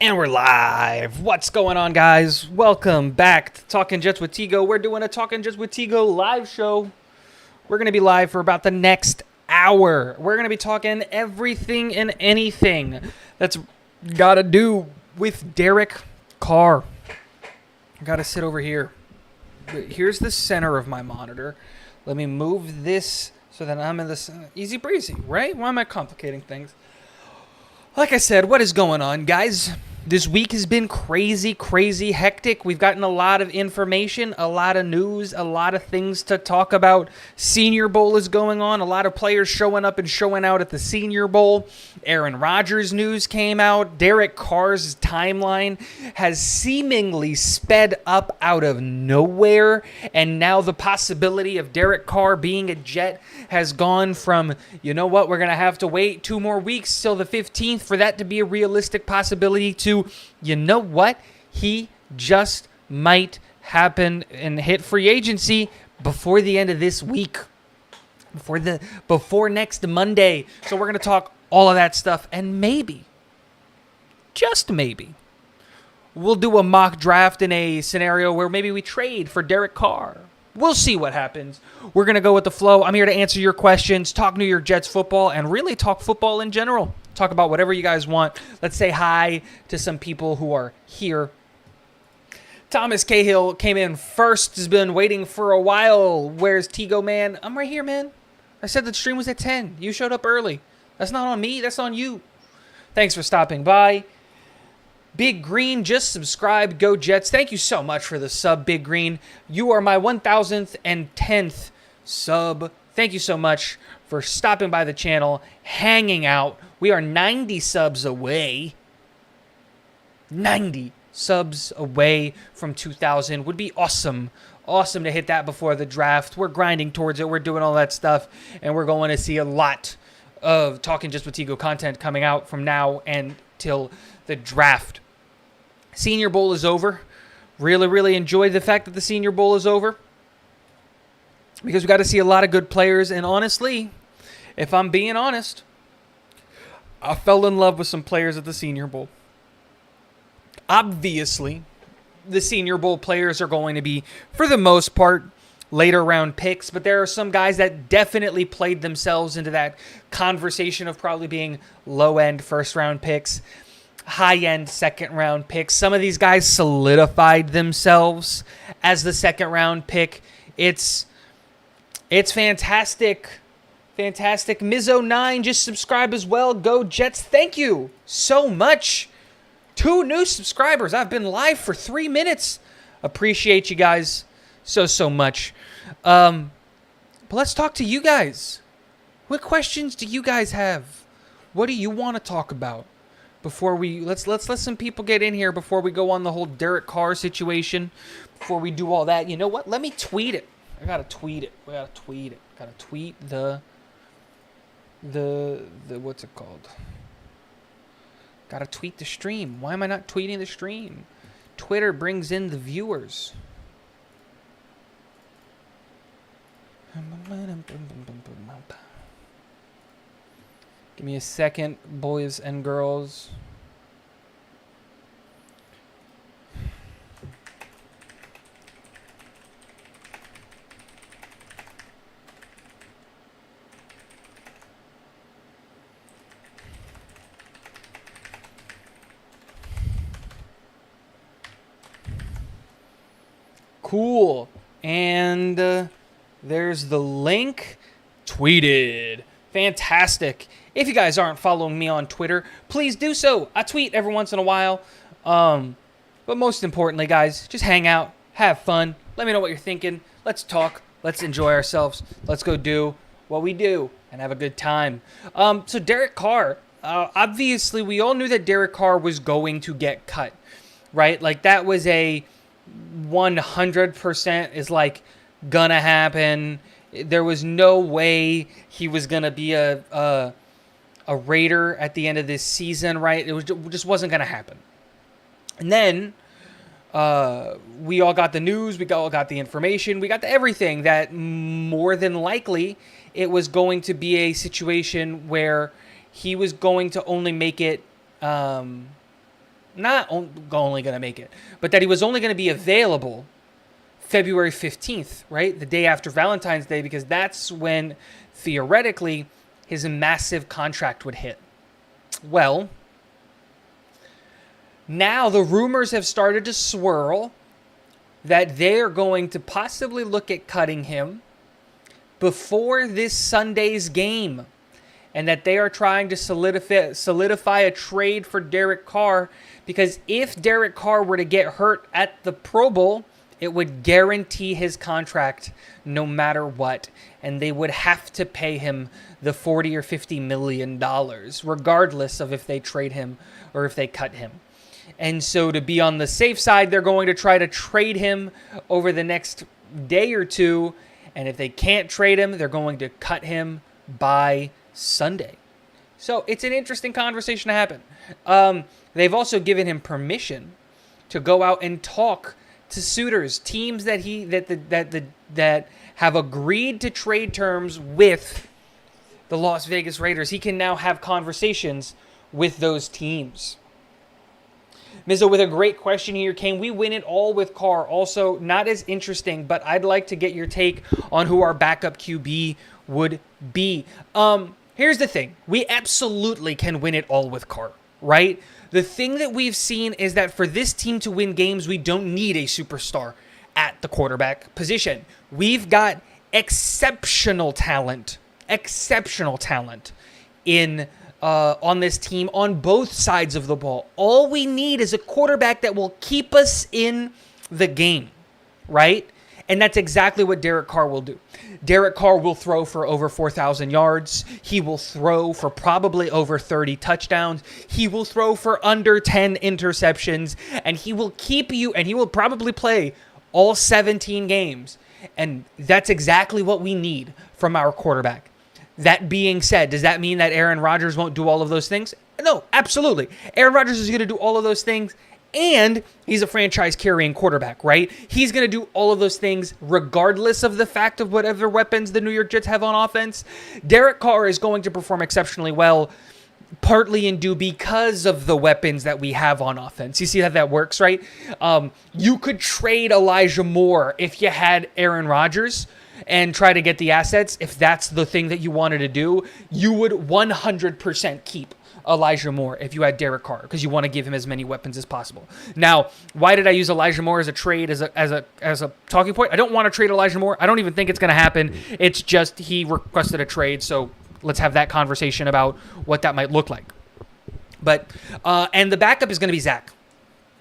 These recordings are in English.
And we're live. What's going on, guys? Welcome back to Talking Jets with Tigo. We're doing a Talking Jets with Tigo live show. We're going to be live for about the next hour. We're going to be talking everything and anything that's got to do with Derek Carr. I got to sit over here. Here's the center of my monitor. Let me move this so that I'm in the center. Easy breezy, right? Why am I complicating things? Like I said, what is going on, guys? This week has been crazy hectic. We've gotten a lot of information, a lot of news, a lot of things to talk about. Senior Bowl is going on. A lot of players showing up and showing out at the Senior Bowl. Aaron Rodgers news came out. Derek Carr's timeline has seemingly sped up out of nowhere. And now the possibility of Derek Carr being a Jet has gone from, you know what, we're going to have to wait 2 more weeks till the 15th for that to be a realistic possibility to, you know what, he just might happen and hit free agency before the end of this week, before next Monday. So we're going to talk all of that stuff, and maybe, just maybe, we'll do a mock draft in a scenario where maybe we trade for Derek Carr. We'll see what happens. We're going to go with the flow. I'm here to answer your questions, talk New York Jets football, and really talk football in general. Talk about whatever you guys want. Let's say hi to some people who are here. Thomas Cahill came in first, has been waiting for a while. Where's Tigo, man? I'm right here, man. I said the stream was at 10. You showed up early. That's not on me. That's on you. Thanks for stopping by. Big Green just subscribed. Go Jets. Thank you so much for the sub, Big Green. You are my 1,000th and 10th sub. Thank you so much for stopping by the channel, hanging out. We are 90 subs away. 90 subs away from 2,000 would be awesome. Awesome to hit that before the draft. We're grinding towards it. We're doing all that stuff, and we're going to see a lot of Talking Just with Tigo content coming out from now until the draft. Senior Bowl is over. Really enjoyed the fact that the Senior Bowl is over, because we got to see a lot of good players. And honestly, if I'm being honest, I fell in love with some players at the Senior Bowl. Obviously, the Senior Bowl players are going to be, for the most part, later round picks, but there are some guys that definitely played themselves into that conversation of probably being low-end first-round picks, high-end second-round picks. Some of these guys solidified themselves as the second-round pick. It's fantastic. Fantastic. Mizzo9 just subscribed as well. Go Jets. Thank you so much. 2 new subscribers. I've been live for 3 minutes. Appreciate you guys so much. But let's talk to you guys. What questions do you guys have? What do you want to talk about? Before we let's let some people get in here before we go on the whole Derek Carr situation. Before we do all that, you know what? Let me tweet it. I gotta tweet it. We gotta tweet it. Gotta tweet the what's it called? Gotta tweet the stream. Why am I not tweeting the stream? Twitter brings in the viewers. Give me a second, boys and girls. Cool. And there's the link. Tweeted. Fantastic. If you guys aren't following me on Twitter, please do so. I tweet every once in a while. But most importantly, guys, just hang out. Have fun. Let me know what you're thinking. Let's talk. Let's enjoy ourselves. Let's go do what we do and have a good time. So Derek Carr. Obviously, we all knew that Derek Carr was going to get cut. Right? Like, that was a 100% is like gonna happen. There was no way he was gonna be a Raider at the end of this season, right? It just wasn't gonna happen. And then we all got the news, we all got the information, we got everything that more than likely it was going to be a situation where he was going to only make it only going to make it, but that he was only going to be available February 15th, right? The day after Valentine's Day, because that's when, theoretically, his massive contract would hit. Well, now the rumors have started to swirl that they're going to possibly look at cutting him before this Sunday's game, and that they are trying to solidify a trade for Derek Carr, because if Derek Carr were to get hurt at the Pro Bowl, it would guarantee his contract no matter what, and they would have to pay him the $40 or $50 million, regardless of if they trade him or if they cut him. And so to be on the safe side, they're going to try to trade him over the next day or two, and if they can't trade him, they're going to cut him by Sunday. So it's an interesting conversation to happen. They've also given him permission to go out and talk to suitors, teams that have agreed to trade terms with the Las Vegas Raiders. He can now have conversations with those teams. Mizzo with a great question here. Can we win it all with Carr? Also, not as interesting, but I'd like to get your take on who our backup QB would be. Here's the thing. We absolutely can win it all with Carr, right? The thing that we've seen is that for this team to win games, we don't need a superstar at the quarterback position. We've got exceptional talent in on this team on both sides of the ball. All we need is a quarterback that will keep us in the game, right? And that's exactly what Derek Carr will do. Derek Carr will throw for over 4,000 yards. He will throw for probably over 30 touchdowns. He will throw for under 10 interceptions. And he will keep you, and he will probably play all 17 games. And that's exactly what we need from our quarterback. That being said, does that mean that Aaron Rodgers won't do all of those things? No, absolutely. Aaron Rodgers is going to do all of those things. And he's a franchise-carrying quarterback, right? He's going to do all of those things regardless of the fact of whatever weapons the New York Jets have on offense. Derek Carr is going to perform exceptionally well, partly and due because of the weapons that we have on offense. You see how that works, right? You could trade Elijah Moore if you had Aaron Rodgers and try to get the assets. If that's the thing that you wanted to do, you would 100% keep Elijah Moore if you had Derek Carr, because you want to give him as many weapons as possible. Now, why did I use Elijah Moore as a trade, as a talking point? I don't want to trade Elijah Moore. I don't even think it's going to happen. It's just he requested a trade, so let's have that conversation about what that might look like. But and the backup is going to be Zach.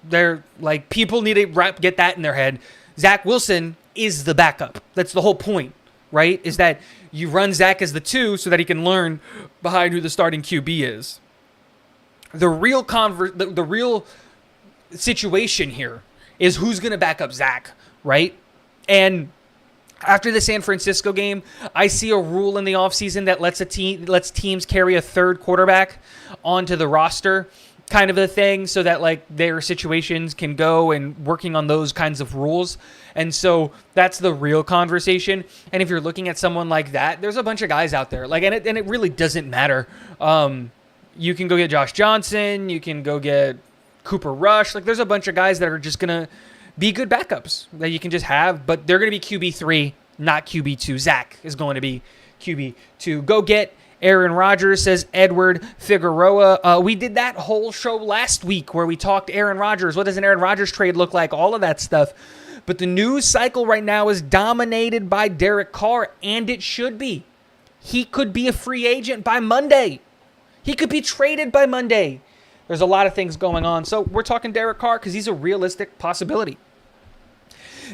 They're like, people need to get that in their head. Zach Wilson is the backup. That's the whole point, right? Is that you run Zach as the 2 so that he can learn behind who the starting QB is. The real situation here is who's going to back up Zach, right? And after the San Francisco game, I see a rule in the offseason that lets teams carry a third quarterback onto the roster, kind of a thing, so that like their situations can go and working on those kinds of rules. And so that's the real conversation. And if you're looking at someone like that, there's a bunch of guys out there. Like, and it really doesn't matter. You can go get Josh Johnson. You can go get Cooper Rush. Like, there's a bunch of guys that are just going to be good backups that you can just have, but they're going to be QB3, not QB2. Zach is going to be QB2. Go get Aaron Rodgers, says Edward Figueroa. We did that whole show last week where we talked Aaron Rodgers. What does an Aaron Rodgers trade look like? All of that stuff. But the news cycle right now is dominated by Derek Carr, and it should be. He could be a free agent by Monday. He could be traded by Monday. There's a lot of things going on. So we're talking Derek Carr because he's a realistic possibility.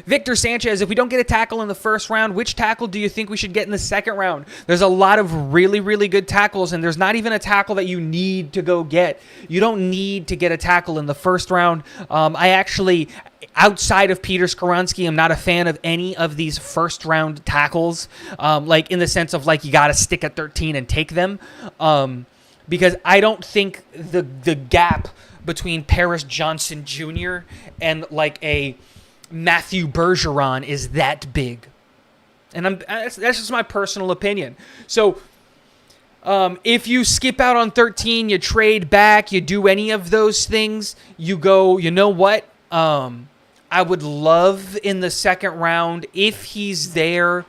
Victor Sanchez, if we don't get a tackle in the first round, which tackle do you think we should get in the second round? There's a lot of really, really good tackles, and there's not even a tackle that you need to go get. You don't need to get a tackle in the first round. I actually, outside of Peter Skoronski, I'm not a fan of any of these first-round tackles, like in the sense of like you got to stick at 13 and take them, because I don't think the gap between Paris Johnson Jr. and like a Matthew Bergeron is that big. And that's just my personal opinion. So If you skip out on 13, you trade back, you do any of those things, you go, you know what? I would love in the second round, if he's there,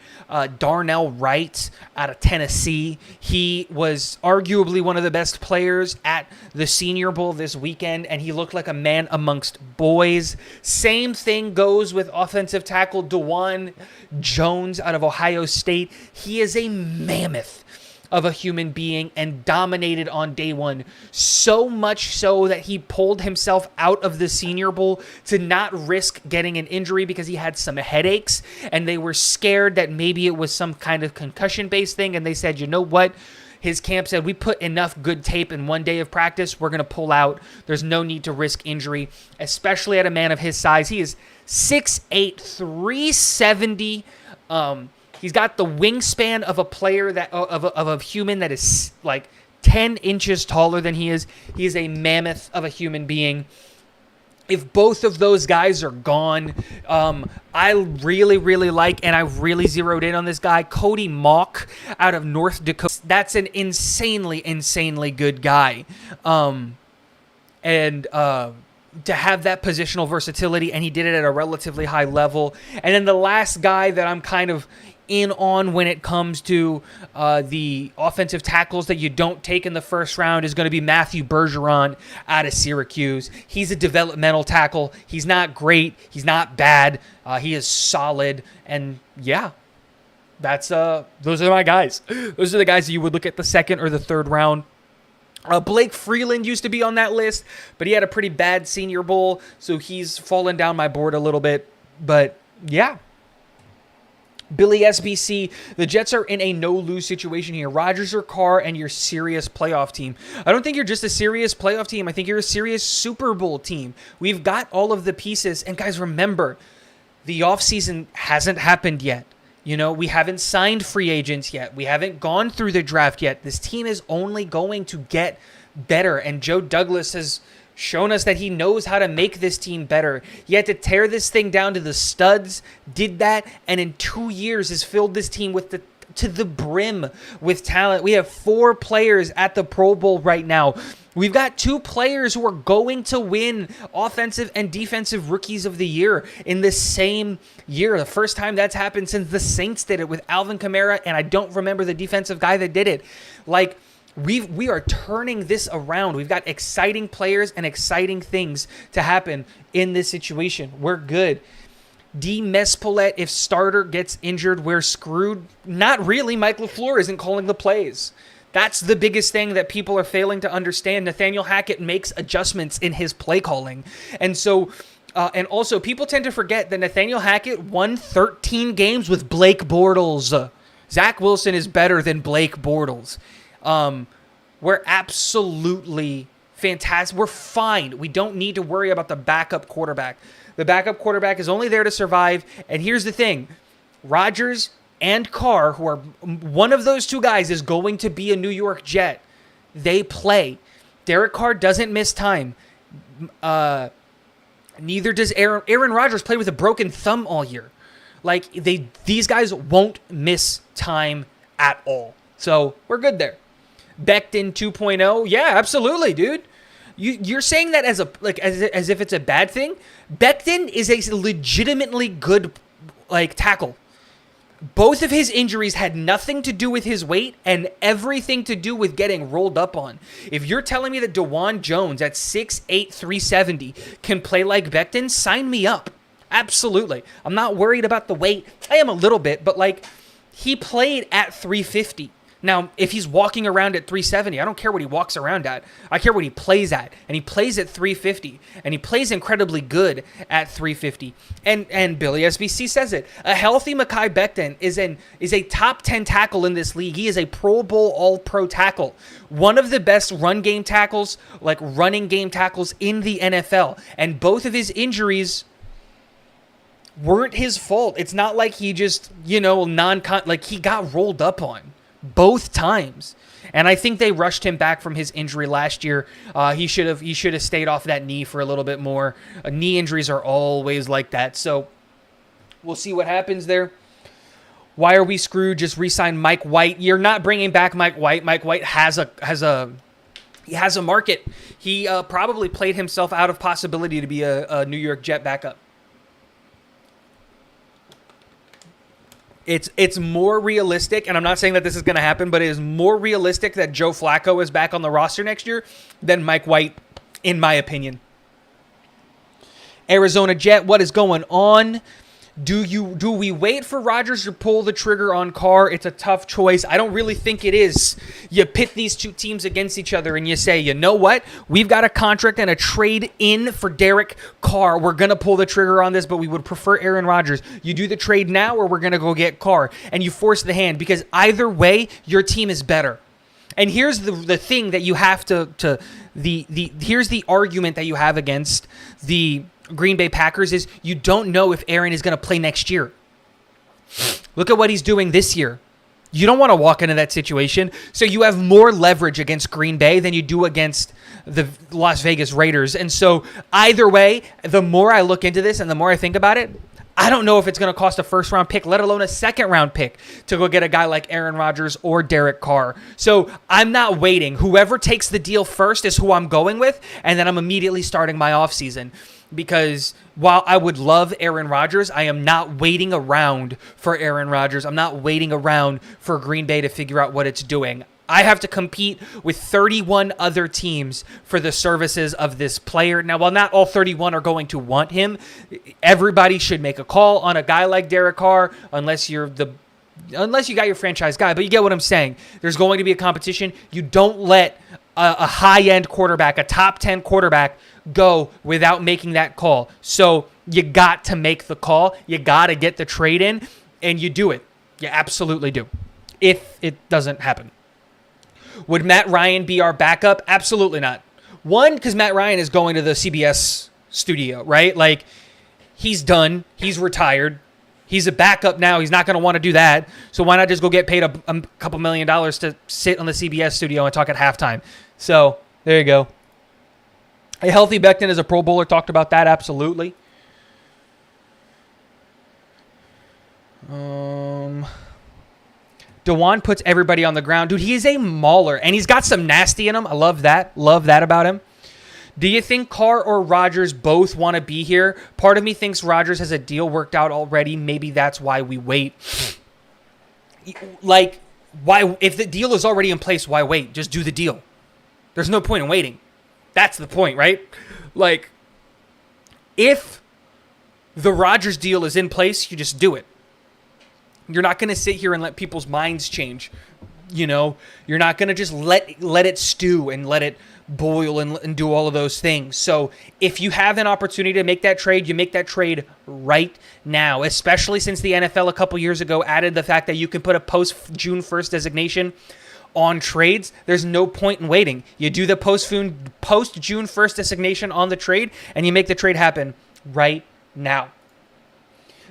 Darnell Wright out of Tennessee. He was arguably one of the best players at the Senior Bowl this weekend, and he looked like a man amongst boys. Same thing goes with offensive tackle DeJuan Jones out of Ohio State. He is a mammoth of a human being and dominated on day one, so much so that he pulled himself out of the Senior Bowl to not risk getting an injury because he had some headaches, and they were scared that maybe it was some kind of concussion-based thing, and they said, you know what? His camp said, we put enough good tape in one day of practice, we're going to pull out. There's no need to risk injury, especially at a man of his size. He is 6'8", 370. He's got the wingspan of a player that of a human that is like 10 inches taller than he is. He is a mammoth of a human being. If both of those guys are gone, I really, really like, and I really zeroed in on this guy, Cody Mauch out of North Dakota. That's an insanely, insanely good guy. To have that positional versatility, and he did it at a relatively high level. And then the last guy that I'm kind of in on when it comes to the offensive tackles that you don't take in the first round is going to be Matthew Bergeron out of Syracuse. He's a developmental tackle. He's not great. He's not bad. He is solid. And yeah, those are my guys. Those are the guys that you would look at the second or the third round. Blake Freeland used to be on that list, but he had a pretty bad Senior Bowl, so he's fallen down my board a little bit. But yeah. Billy SBC, the Jets are in a no-lose situation here. Rodgers or Carr and your serious playoff team. I don't think you're just a serious playoff team. I think you're a serious Super Bowl team. We've got all of the pieces. And guys, remember, the offseason hasn't happened yet. You know, we haven't signed free agents yet. We haven't gone through the draft yet. This team is only going to get better. And Joe Douglas has shown us that he knows how to make this team better. He had to tear this thing down to the studs, did that, and in 2 years has filled this team to the brim with talent. We have 4 players at the Pro Bowl right now. We've got 2 players who are going to win offensive and defensive rookies of the year in the same year. The first time that's happened since the Saints did it with Alvin Kamara, and I don't remember the defensive guy that did it. Like, we are turning this around. We've got exciting players and exciting things to happen in this situation. We're good. D. Mespolet, if starter gets injured, we're screwed. Not really. Mike LaFleur isn't calling the plays. That's the biggest thing that people are failing to understand. Nathaniel Hackett makes adjustments in his play calling. And so, and also people tend to forget that Nathaniel Hackett won 13 games with Blake Bortles. Zach Wilson is better than Blake Bortles. We're absolutely fantastic. We're fine. We don't need to worry about the backup quarterback. The backup quarterback is only there to survive. And here's the thing. Rodgers and Carr, who are one of those 2 guys, is going to be a New York Jet. They play. Derek Carr doesn't miss time. Neither does Aaron Rodgers play with a broken thumb all year. Like, these guys won't miss time at all. So we're good there. Becton 2.0. Yeah, absolutely, dude. You're saying that as if it's a bad thing. Becton is a legitimately good tackle. Both of his injuries had nothing to do with his weight and everything to do with getting rolled up on. If you're telling me that DeJuan Jones at 6'8", 370 can play like Becton, sign me up. Absolutely. I'm not worried about the weight. I am a little bit, but he played at 350. Now, if he's walking around at 370, I don't care what he walks around at. I care what he plays at. And he plays at 350. And he plays incredibly good at 350. And Billy SBC says it. A healthy Mekhi Becton is a top 10 tackle in this league. He is a Pro Bowl All-Pro tackle. One of the best run game tackles, running game tackles in the NFL. And both of his injuries weren't his fault. It's not like he just, he got rolled up on. Both times. And I think they rushed him back from his injury last year. He should have stayed off that knee for a little bit more. Knee injuries are always like that. So we'll see what happens there. Why are we screwed? Just re-sign Mike White. You're not bringing back Mike White. Mike White has a market. He probably played himself out of possibility to be a New York Jet backup. It's more realistic, and I'm not saying that this is going to happen, but it is more realistic that Joe Flacco is back on the roster next year than Mike White, in my opinion. Arizona Jet, what is going on? Do we wait for Rodgers to pull the trigger on Carr? It's a tough choice. I don't really think it is. You pit these two teams against each other and you say, you know what? We've got a contract and a trade in for Derek Carr. We're going to pull the trigger on this, but we would prefer Aaron Rodgers. You do the trade now or we're going to go get Carr. And you force the hand because either way, your team is better. And here's the thing that you have here's the argument that you have against the Green Bay Packers is you don't know if Aaron is going to play next year. Look at what he's doing this year. You don't want to walk into that situation. So you have more leverage against Green Bay than you do against the Las Vegas Raiders. And so either way, the more I look into this and the more I think about it, I don't know if it's going to cost a first-round pick, let alone a second-round pick, to go get a guy like Aaron Rodgers or Derek Carr. So I'm not waiting. Whoever takes the deal first is who I'm going with, and then I'm immediately starting my offseason. Because while I would love Aaron Rodgers, I am not waiting around for Aaron Rodgers. I'm not waiting around for Green Bay to figure out what it's doing. I have to compete with 31 other teams for the services of this player. Now, while not all 31 are going to want him, everybody should make a call on a guy like Derek Carr unless you got your franchise guy. But you get what I'm saying. There's going to be a competition. You don't let a high-end quarterback, a top 10 quarterback, go without making that call. So you got to make the call. You got to get the trade in, and you do it. You absolutely do. If it doesn't happen. Would Matt Ryan be our backup? Absolutely not. One, because Matt Ryan is going to the CBS studio, right? Like, he's done. He's retired. He's a backup now. He's not going to want to do that. So why not just go get paid a couple $1 million to sit on the CBS studio and talk at halftime? So there you go. A healthy Becton as a Pro Bowler, talked about that, absolutely. DeJuan puts everybody on the ground. Dude, he is a mauler, and he's got some nasty in him. I love that. Love that about him. Do you think Carr or Rodgers both want to be here? Part of me thinks Rodgers has a deal worked out already. Maybe that's why we wait. Like, why? If the deal is already in place, why wait? Just do the deal. There's no point in waiting. That's the point, right? Like, if the Rodgers deal is in place, you just do it. You're not going to sit here and let people's minds change. You know, you're not going to just let it stew and let it boil and do all of those things. So if you have an opportunity to make that trade, you make that trade right now, especially since the NFL a couple years ago added the fact that you can put a post-June 1st designation on trades. There's no point in waiting. You do the post-June 1st designation on the trade, and you make the trade happen right now.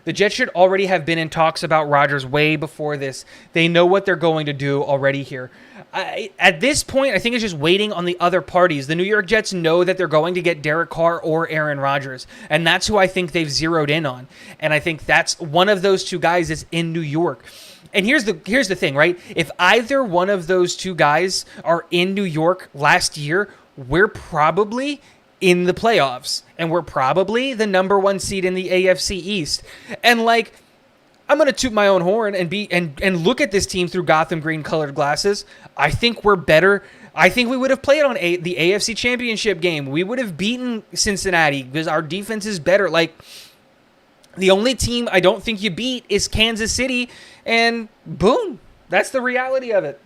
The Jets should already have been in talks about Rodgers way before this. They know what they're going to do already here. At this point, I think it's just waiting on the other parties. The New York Jets know that they're going to get Derek Carr or Aaron Rodgers, and that's who I think they've zeroed in on. And I think that's one of those two guys is in New York. And here's the thing, right? If either one of those two guys are in New York last year, we're probably in the playoffs, and we're probably the number one seed in the AFC East. And like, I'm gonna toot my own horn and look at this team through Gotham green colored glasses. I think we're better. I think we would have played on the AFC Championship game. We would have beaten Cincinnati because our defense is better. Like, the only team I don't think you beat is Kansas City, and boom, that's the reality of it.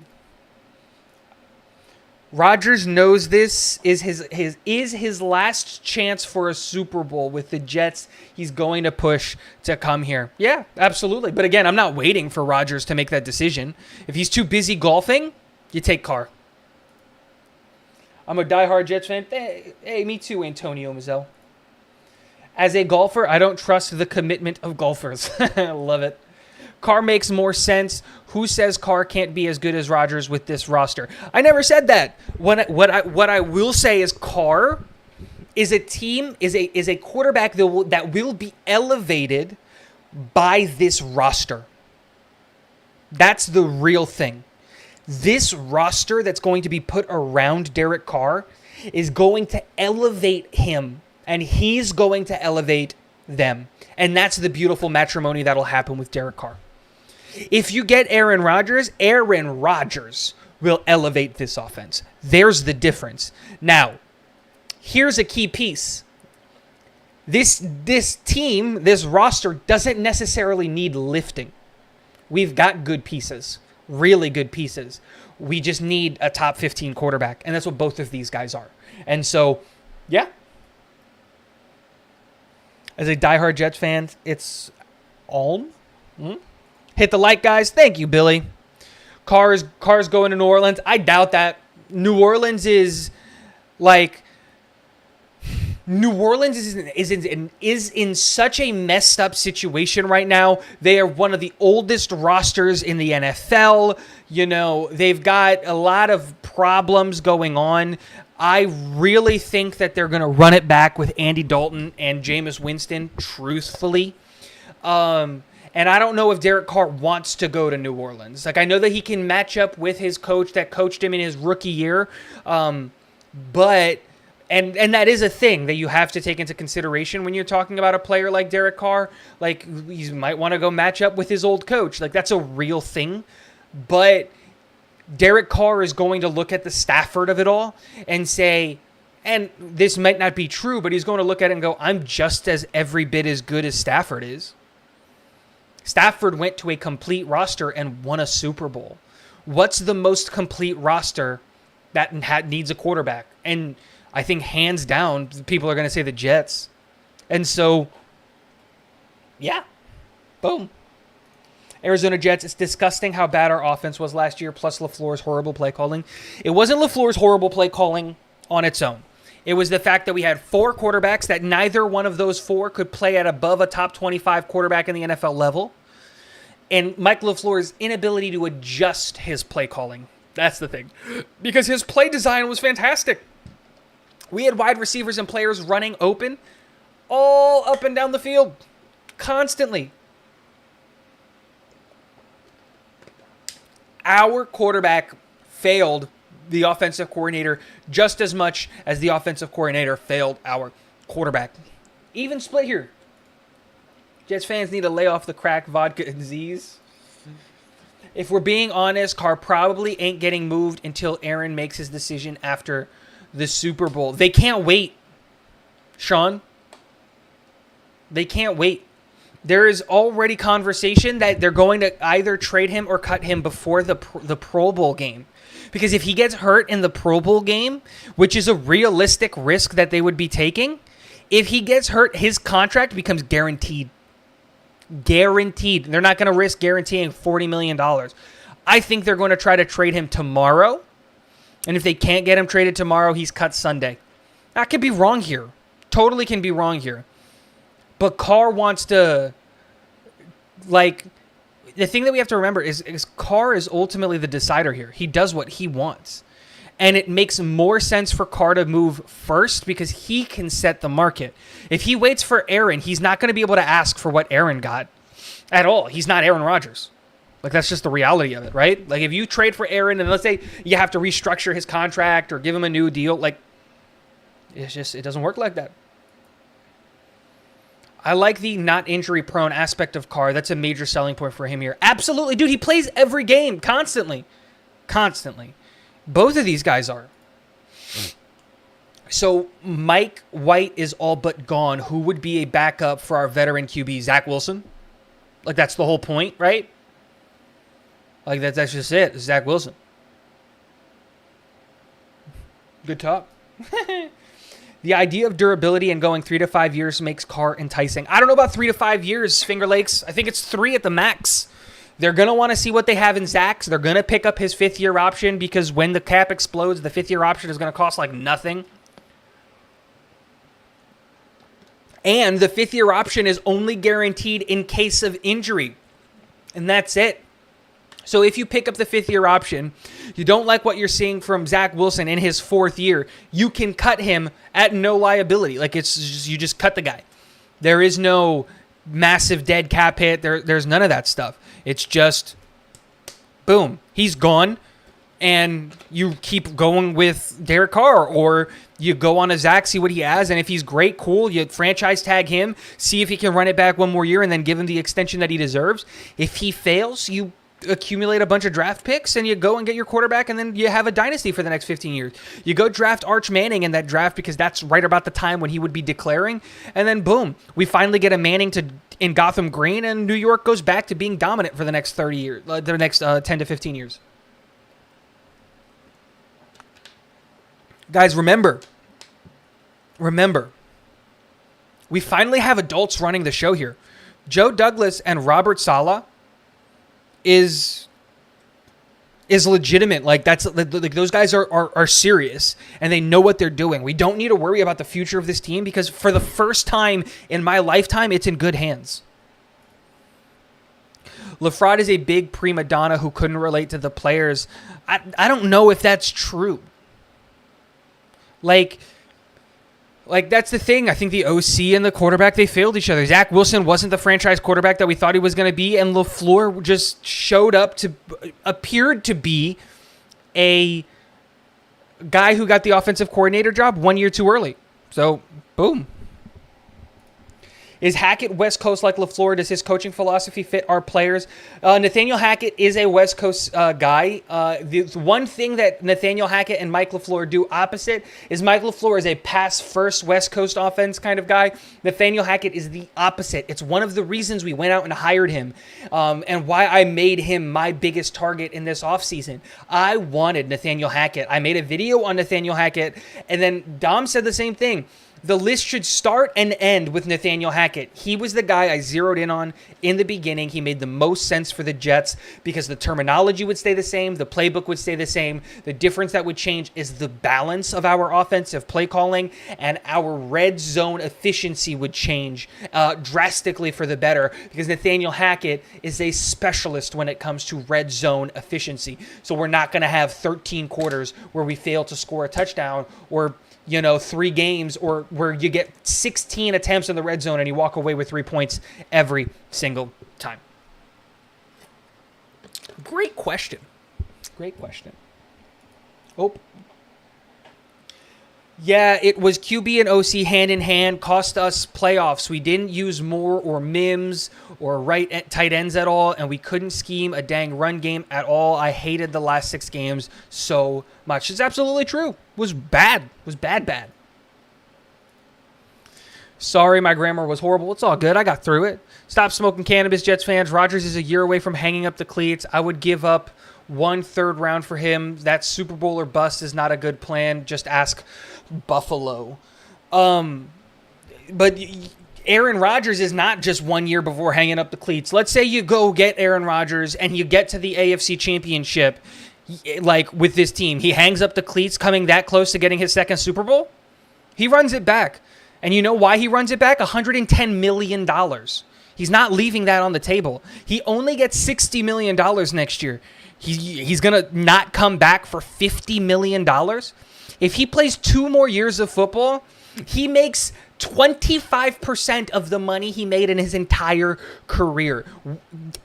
Rodgers knows this is his last chance for a Super Bowl with the Jets. He's going to push to come here. Yeah, absolutely. But again, I'm not waiting for Rodgers to make that decision. If he's too busy golfing, you take Carr. I'm a diehard Jets fan. Hey, me too, Antonio Mazzell. As a golfer, I don't trust the commitment of golfers. I love it. Carr makes more sense. Who says Carr can't be as good as Rodgers with this roster? I never said that. What I will say is Carr is a quarterback that will be elevated by this roster. That's the real thing. This roster that's going to be put around Derek Carr is going to elevate him, and he's going to elevate them. And that's the beautiful matrimony that'll happen with Derek Carr. If you get Aaron Rodgers will elevate this offense. There's the difference. Now, here's a key piece. This team, this roster, doesn't necessarily need lifting. We've got good pieces, really good pieces. We just need a top 15 quarterback, and that's what both of these guys are. And so, yeah. As a diehard Jets fan, it's on. Hit the like, guys. Thank you, Billy. Carr's going to New Orleans. I doubt that. New Orleans is in such a messed up situation right now. They are one of the oldest rosters in the NFL. You know, they've got a lot of problems going on. I really think that they're going to run it back with Andy Dalton and Jameis Winston, truthfully. And I don't know if Derek Carr wants to go to New Orleans. Like, I know that he can match up with his coach that coached him in his rookie year. But that is a thing that you have to take into consideration when you're talking about a player like Derek Carr. Like, he might want to go match up with his old coach. Like, that's a real thing. But Derek Carr is going to look at the Stafford of it all and say, and this might not be true, but he's going to look at it and go, I'm just as every bit as good as Stafford is. Stafford went to a complete roster and won a Super Bowl. What's the most complete roster that needs a quarterback? And I think hands down, people are going to say the Jets. And so, yeah, boom. Arizona Jets, it's disgusting how bad our offense was last year, plus LaFleur's horrible play calling. It wasn't LaFleur's horrible play calling on its own. It was the fact that we had 4 quarterbacks that neither one of those 4 could play at above a top 25 quarterback in the NFL level. And Mike LaFleur's inability to adjust his play calling. That's the thing. Because his play design was fantastic. We had wide receivers and players running open all up and down the field constantly. Our quarterback failed the offensive coordinator just as much as the offensive coordinator failed our quarterback. Even split here. Jets fans need to lay off the crack, vodka, and Z's. If we're being honest, Carr probably ain't getting moved until Aaron makes his decision after the Super Bowl. They can't wait, Sean. They can't wait. There is already conversation that they're going to either trade him or cut him before the Pro Bowl game. Because if he gets hurt in the Pro Bowl game, which is a realistic risk that they would be taking, if he gets hurt, his contract becomes guaranteed. Guaranteed. They're not going to risk guaranteeing $40 million. I think they're going to try to trade him tomorrow. And if they can't get him traded tomorrow, he's cut Sunday. I could be wrong here. Totally can be wrong here. But Carr wants to, the thing that we have to remember is Carr is ultimately the decider here. He does what he wants. And it makes more sense for Carr to move first because he can set the market. If he waits for Aaron, he's not going to be able to ask for what Aaron got at all. He's not Aaron Rodgers. That's just the reality of it, right? If you trade for Aaron and let's say you have to restructure his contract or give him a new deal, it doesn't work like that. I like the not injury prone aspect of Carr. That's a major selling point for him here. Absolutely, dude. He plays every game constantly. Constantly. Both of these guys are. So Mike White is all but gone. Who would be a backup for our veteran QB? Zach Wilson? That's the whole point, right? That's just it. Zach Wilson. Good talk. The idea of durability and going 3 to 5 years makes Carr enticing. I don't know about 3 to 5 years, Finger Lakes. I think it's 3 at the max. They're going to want to see what they have in Zach's. They're going to pick up his 5th-year option because when the cap explodes, the 5th-year option is going to cost nothing. And the 5th-year option is only guaranteed in case of injury. And that's it. So if you pick up the 5th-year option, you don't like what you're seeing from Zach Wilson in his 4th year, you can cut him at no liability. You just cut the guy. There is no massive dead cap hit. There's none of that stuff. It's just boom, he's gone. And you keep going with Derek Carr, or you go on a Zach, see what he has, and if he's great, cool, you franchise tag him, see if he can run it back one more year, and then give him the extension that he deserves. If he fails, you accumulate a bunch of draft picks, and you go and get your quarterback, and then you have a dynasty for the next 15 years. You go draft Arch Manning in that draft because that's right about the time when he would be declaring, and then boom, we finally get a Manning in Gotham Green, and New York goes back to being dominant for the next 30 years, the next 10 to 15 years. Guys, remember, we finally have adults running the show here. Joe Douglas and Robert Saleh is legitimate. Like, that's like, those guys are serious, and they know what they're doing. We don't need to worry about the future of this team because for the first time in my lifetime, it's in good hands. LaFraude is a big prima donna who couldn't relate to the players. I don't know if that's true. Like that's the thing. I think the OC and the quarterback, they failed each other. Zach Wilson wasn't the franchise quarterback that we thought he was going to be, and LaFleur just appeared to be a guy who got the offensive coordinator job 1 year too early. So, boom. Is Hackett West Coast like LaFleur? Does his coaching philosophy fit our players? Nathaniel Hackett is a West Coast guy. The one thing that Nathaniel Hackett and Mike LaFleur do opposite is Mike LaFleur is a pass-first West Coast offense kind of guy. Nathaniel Hackett is the opposite. It's one of the reasons we went out and hired him and why I made him my biggest target in this offseason. I wanted Nathaniel Hackett. I made a video on Nathaniel Hackett, and then Dom said the same thing. The list should start and end with Nathaniel Hackett. He was the guy I zeroed in on in the beginning. He made the most sense for the Jets because the terminology would stay the same. The playbook would stay the same. The difference that would change is the balance of our offensive play calling, and our red zone efficiency would change drastically for the better because Nathaniel Hackett is a specialist when it comes to red zone efficiency. So we're not going to have 13 quarters where we fail to score a touchdown, or 3 games, or where you get 16 attempts in the red zone and you walk away with 3 points every single time. Great question. Oh. Yeah, it was QB and OC hand in hand, cost us playoffs. We didn't use Moore or Mims or tight ends at all, and we couldn't scheme a dang run game at all. I hated the last 6 games so much. It's absolutely true. It was bad. It was bad. Sorry, my grammar was horrible. It's all good. I got through it. Stop smoking cannabis, Jets fans. Rodgers is a year away from hanging up the cleats. I would give up 1 third round for him. That Super Bowl or bust is not a good plan. Just ask Buffalo. But Aaron Rodgers is not just 1 year before hanging up the cleats. Let's say you go get Aaron Rodgers and you get to the AFC Championship, like with this team. He hangs up the cleats coming that close to getting his second Super Bowl. He runs it back. And you know why he runs it back? $110 million. He's not leaving that on the table. He only gets $60 million next year. He's going to not come back for $50 million. If he plays 2 more years of football, he makes 25% of the money he made in his entire career.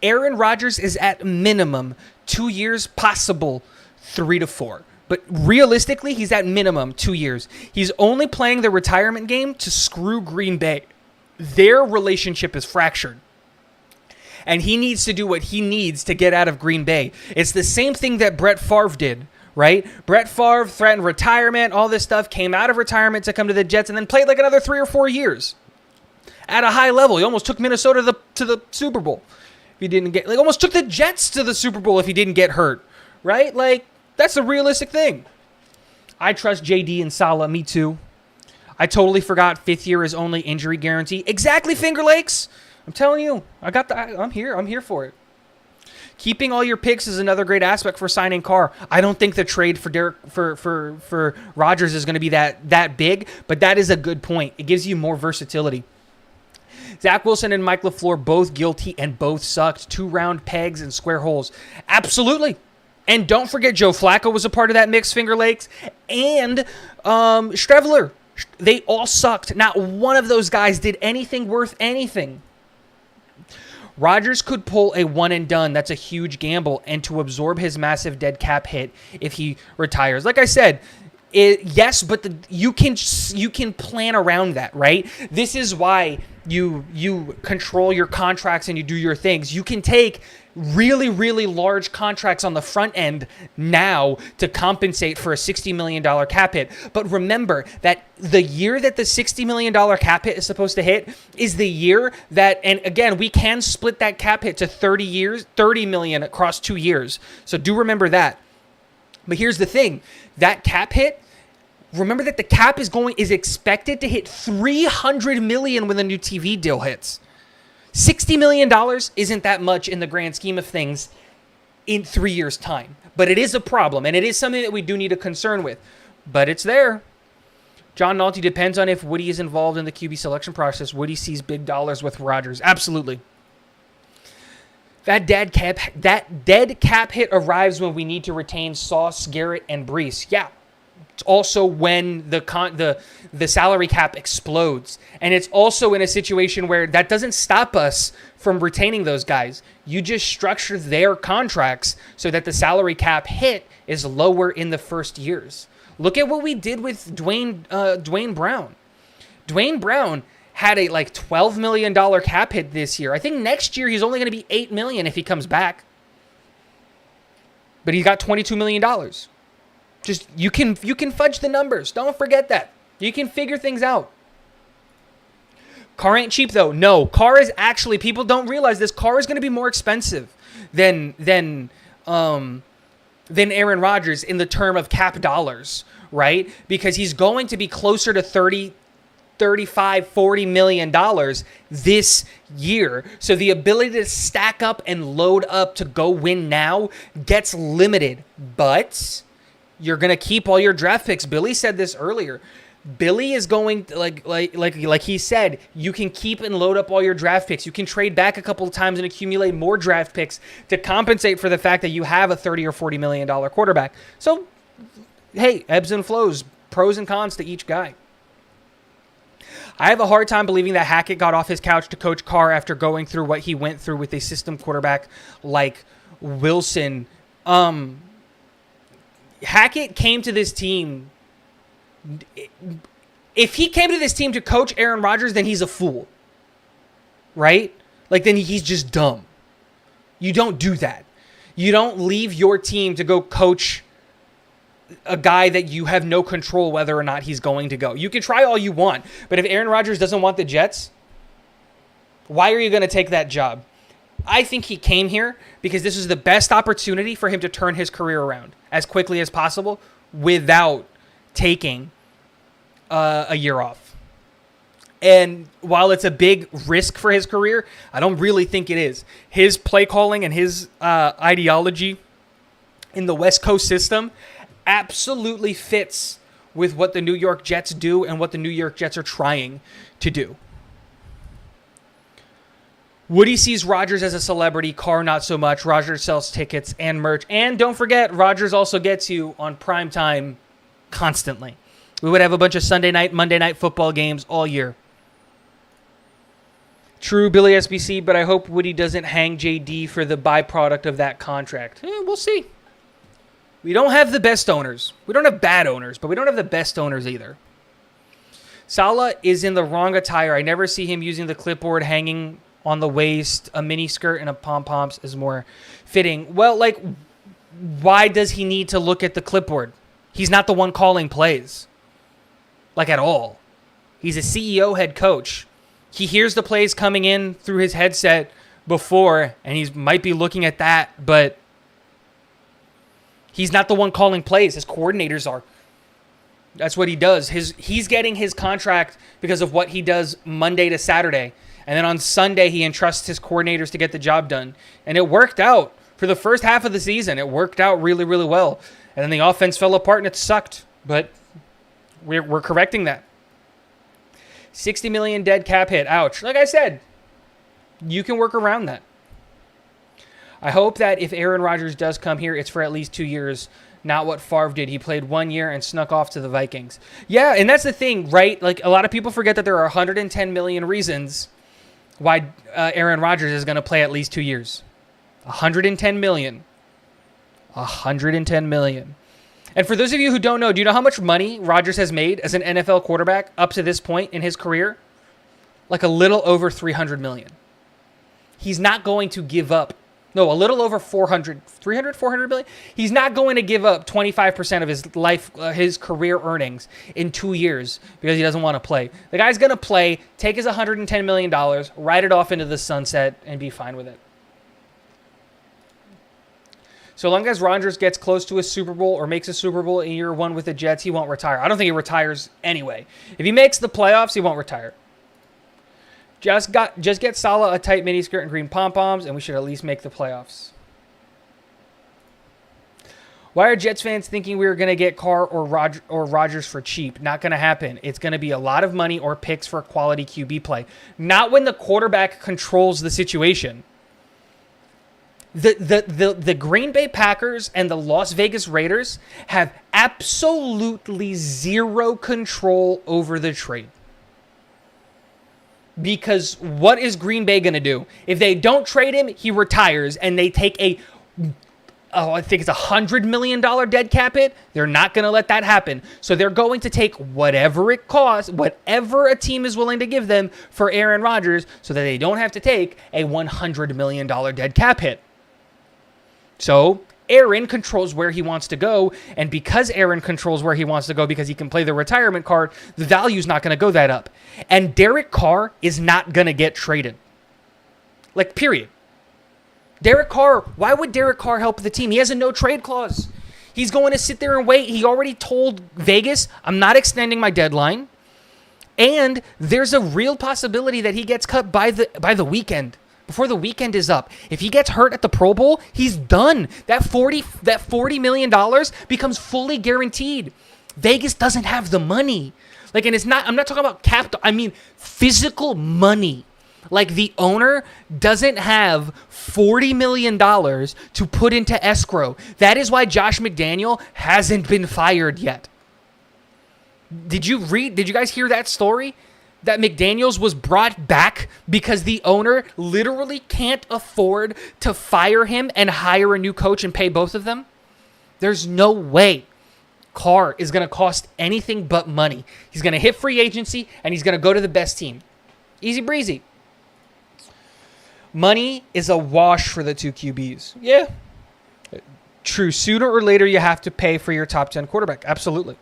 Aaron Rodgers is at minimum 2 years, possible 3 to 4. But realistically, he's at minimum 2 years. He's only playing the retirement game to screw Green Bay. Their relationship is fractured. And he needs to do what he needs to get out of Green Bay. It's the same thing that Brett Favre did, right? Brett Favre threatened retirement, all this stuff, came out of retirement to come to the Jets, and then played like another 3 or 4 years at a high level. He almost took Minnesota to the Super Bowl. If he didn't get, almost took the Jets to the Super Bowl if he didn't get hurt, right? That's a realistic thing. I trust JD and Saleh. Me too. I totally forgot 5th year is only injury guarantee. Exactly, Finger Lakes. I'm telling you, I'm here. I'm here for it. Keeping all your picks is another great aspect for signing Carr. I don't think the trade for Rodgers is going to be that big, but that is a good point. It gives you more versatility. Zach Wilson and Mike LaFleur both guilty and both sucked. 2 round pegs and square holes. Absolutely. And don't forget Joe Flacco was a part of that mix, Finger Lakes, and Streveler. They all sucked. Not one of those guys did anything worth anything. Rodgers could pull a one and done. That's a huge gamble, and to absorb his massive dead cap hit if he retires. Like I said, yes, but you can plan around that, right? This is why you control your contracts and you do your things. You can take really, really large contracts on the front end now to compensate for a $60 million cap hit. But remember that the year that the $60 million cap hit is supposed to hit is the year that, and again, we can split that cap hit to 30 million across 2 years. So do remember that. But here's the thing, that cap hit, remember that the cap is expected to hit 300 million when the new TV deal hits. $60 million isn't that much in the grand scheme of things in 3 years' time. But it is a problem, and it is something that we do need a concern with. But it's there. John Nolte depends on if Woody is involved in the QB selection process. Woody sees big dollars with Rodgers. Absolutely. That dead cap hit arrives when we need to retain Sauce, Garrett, and Brees. Yeah. It's also when the salary cap explodes. And it's also in a situation where that doesn't stop us from retaining those guys. You just structure their contracts so that the salary cap hit is lower in the first years. Look at what we did with Dwayne Brown. Dwayne Brown had a $12 million cap hit this year. I think next year he's only going to be $8 million if he comes back. But he got $22 million. Just you can fudge the numbers. Don't forget that. You can figure things out. Carr ain't cheap though. No, Carr is actually, people don't realize this. Carr is going to be more expensive than Aaron Rodgers in the term of cap dollars, right? Because he's going to be closer to 35, $40 million this year. So the ability to stack up and load up to go win now gets limited. But you're going to keep all your draft picks. Billy said this earlier. Billy is going to, like he said, you can keep and load up all your draft picks. You can trade back a couple of times and accumulate more draft picks to compensate for the fact that you have a $30 or $40 million quarterback. So, hey, ebbs and flows, pros and cons to each guy. I have a hard time believing that Hackett got off his couch to coach Carr after going through what he went through with a system quarterback like Wilson. Hackett came to this team. If he came to this team to coach Aaron Rodgers, then he's a fool. Right? Then he's just dumb. You don't do that. You don't leave your team to go coach a guy that you have no control whether or not he's going to go. You can try all you want, but if Aaron Rodgers doesn't want the Jets, why are you going to take that job? I think he came here because this is the best opportunity for him to turn his career around as quickly as possible without taking a year off. And while it's a big risk for his career, I don't really think it is. His play calling and his ideology in the West Coast system absolutely fits with what the New York Jets do and what the New York Jets are trying to do. Woody sees Rodgers as a celebrity, Carr not so much. Rodgers sells tickets and merch. And don't forget, Rodgers also gets you on prime time constantly. We would have a bunch of Sunday night, Monday night football games all year. True, Billy SBC, but I hope Woody doesn't hang JD for the byproduct of that contract. We'll see. We don't have the best owners. We don't have bad owners, but we don't have the best owners either. Salah is in the wrong attire. I never see him using the clipboard hanging on the waist. A mini skirt and a pom-poms is more fitting. Well, why does he need to look at the clipboard? He's not the one calling plays. At all. He's a CEO head coach. He hears the plays coming in through his headset before, and he might be looking at that, but he's not the one calling plays. His coordinators are. That's what he does. He's getting his contract because of what he does Monday to Saturday. And then on Sunday, he entrusts his coordinators to get the job done. And it worked out. For the first half of the season, it worked out really, really well. And then the offense fell apart and it sucked. But we're correcting that. $60 million dead cap hit. Ouch. Like I said, you can work around that. I hope that if Aaron Rodgers does come here, it's for at least 2 years, not what Favre did. He played 1 year and snuck off to the Vikings. Yeah, and that's the thing, right? A lot of people forget that there are 110 million reasons why Aaron Rodgers is going to play at least 2 years. $110 million. $110 million. And for those of you who don't know, do you know how much money Rodgers has made as an NFL quarterback up to this point in his career? Like a little over $300 million. He's not going to give up. No, a little over 400 million. He's not going to give up 25% of his career earnings in 2 years because he doesn't want to play. The guy's going to play, take his $110 million, ride it off into the sunset, and be fine with it. So long as Rodgers gets close to a Super Bowl or makes a Super Bowl in year one with the Jets, he won't retire. I don't think he retires anyway. If he makes the playoffs, he won't retire. Just get Salah a tight miniskirt and green pom-poms, and we should at least make the playoffs. Why are Jets fans thinking we were going to get Carr or Rodgers for cheap? Not going to happen. It's going to be a lot of money or picks for quality QB play. Not when the quarterback controls the situation. The Green Bay Packers and the Las Vegas Raiders have absolutely zero control over the trade. Because what is Green Bay going to do? If they don't trade him, he retires, and they take I think it's $100 million dead cap hit. They're not going to let that happen. So they're going to take whatever it costs, whatever a team is willing to give them for Aaron Rodgers, so that they don't have to take a $100 million dead cap hit. So Aaron controls where he wants to go, and because Aaron controls where he wants to go because he can play the retirement card, the value's not going to go that up. And Derek Carr is not going to get traded. Like, period. Derek Carr, why would Derek Carr help the team? He has a no-trade clause. He's going to sit there and wait. He already told Vegas, I'm not extending my deadline. And there's a real possibility that he gets cut by the weekend. Before the weekend is up. If he gets hurt at the Pro Bowl, he's done. That $40 million becomes fully guaranteed. Vegas doesn't have the money. Like, and I'm not talking about capital. I mean physical money. Like, the owner doesn't have $40 million to put into escrow. That is why Josh McDaniel hasn't been fired yet. Did you guys hear that story? That McDaniels was brought back because the owner literally can't afford to fire him and hire a new coach and pay both of them? There's no way Carr is going to cost anything but money. He's going to hit free agency, and he's going to go to the best team. Easy breezy. Money is a wash for the two QBs. Yeah. True. Sooner or later, you have to pay for your top 10 quarterback. Absolutely.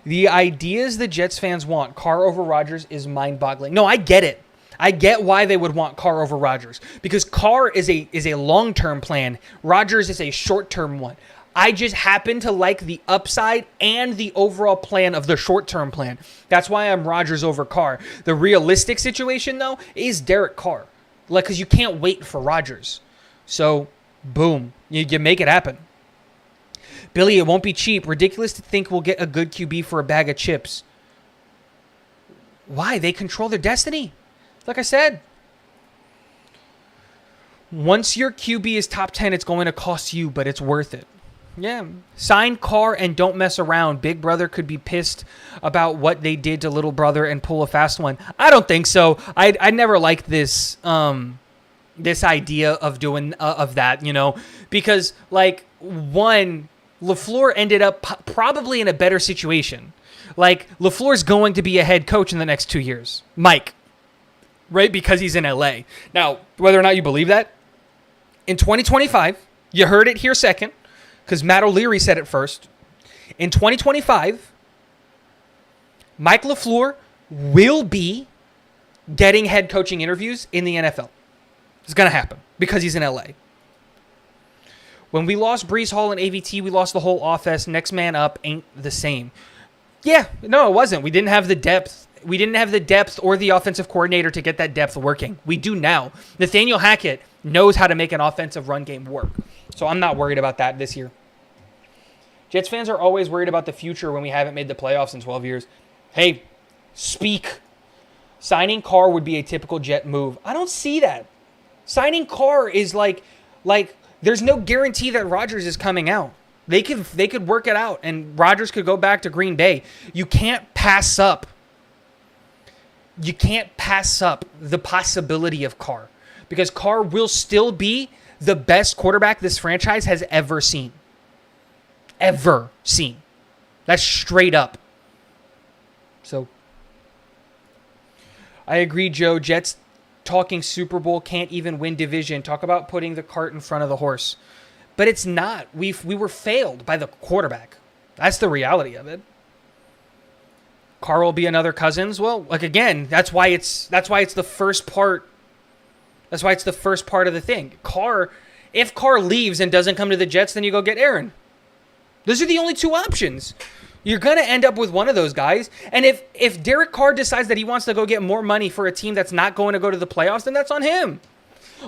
The ideas the Jets fans want, Carr over Rodgers, is mind-boggling. No, I get it. I get why they would want Carr over Rodgers. Because Carr is a long-term plan. Rodgers is a short-term one. I just happen to like the upside and the overall plan of the short-term plan. That's why I'm Rodgers over Carr. The realistic situation, though, is Derek Carr. Like, because you can't wait for Rodgers. So, boom. You make it happen. Billy, it won't be cheap. Ridiculous to think we'll get a good QB for a bag of chips. Why? They control their destiny. Like I said. Once your QB is top 10, it's going to cost you, but it's worth it. Yeah. Sign Carr and don't mess around. Big brother could be pissed about what they did to little brother and pull a fast one. I don't think so. I never liked this idea of doing of that, because like LaFleur ended up probably in a better situation. Like, LaFleur's going to be a head coach in the next 2 years. Mike. Right? Because he's in LA. Now, whether or not you believe that, in 2025, you heard it here second, because Matt O'Leary said it first. In 2025, Mike LaFleur will be getting head coaching interviews in the NFL. It's going to happen because he's in LA. When we lost Breece Hall and AVT, we lost the whole offense. Next man up ain't the same. Yeah, no, it wasn't. We didn't have the depth. We didn't have the depth or the offensive coordinator to get that depth working. We do now. Nathaniel Hackett knows how to make an offensive run game work. So I'm not worried about that this year. Jets fans are always worried about the future when we haven't made the playoffs in 12 years. Hey, speak. Signing Carr would be a typical Jet move. I don't see that. Signing Carr is like there's no guarantee that Rodgers is coming out. They could work it out, and Rodgers could go back to Green Bay. You can't pass up you can't pass up the possibility of Carr, because Carr will still be the best quarterback this franchise has ever seen. Ever seen. That's straight up. So, I agree, Joe. Jets talking Super Bowl, can't even win division. Talk about putting the cart in front of the horse. But it's not. We were failed by the quarterback. That's the reality of it. Carr will be another Cousins. Well, like, again, that's why it's the first part. That's why it's the first part of the thing. If Carr leaves and doesn't come to the Jets, then you go get Aaron. Those are the only two options. You're going to end up with one of those guys. And if Derek Carr decides that he wants to go get more money for a team that's not going to go to the playoffs, then that's on him.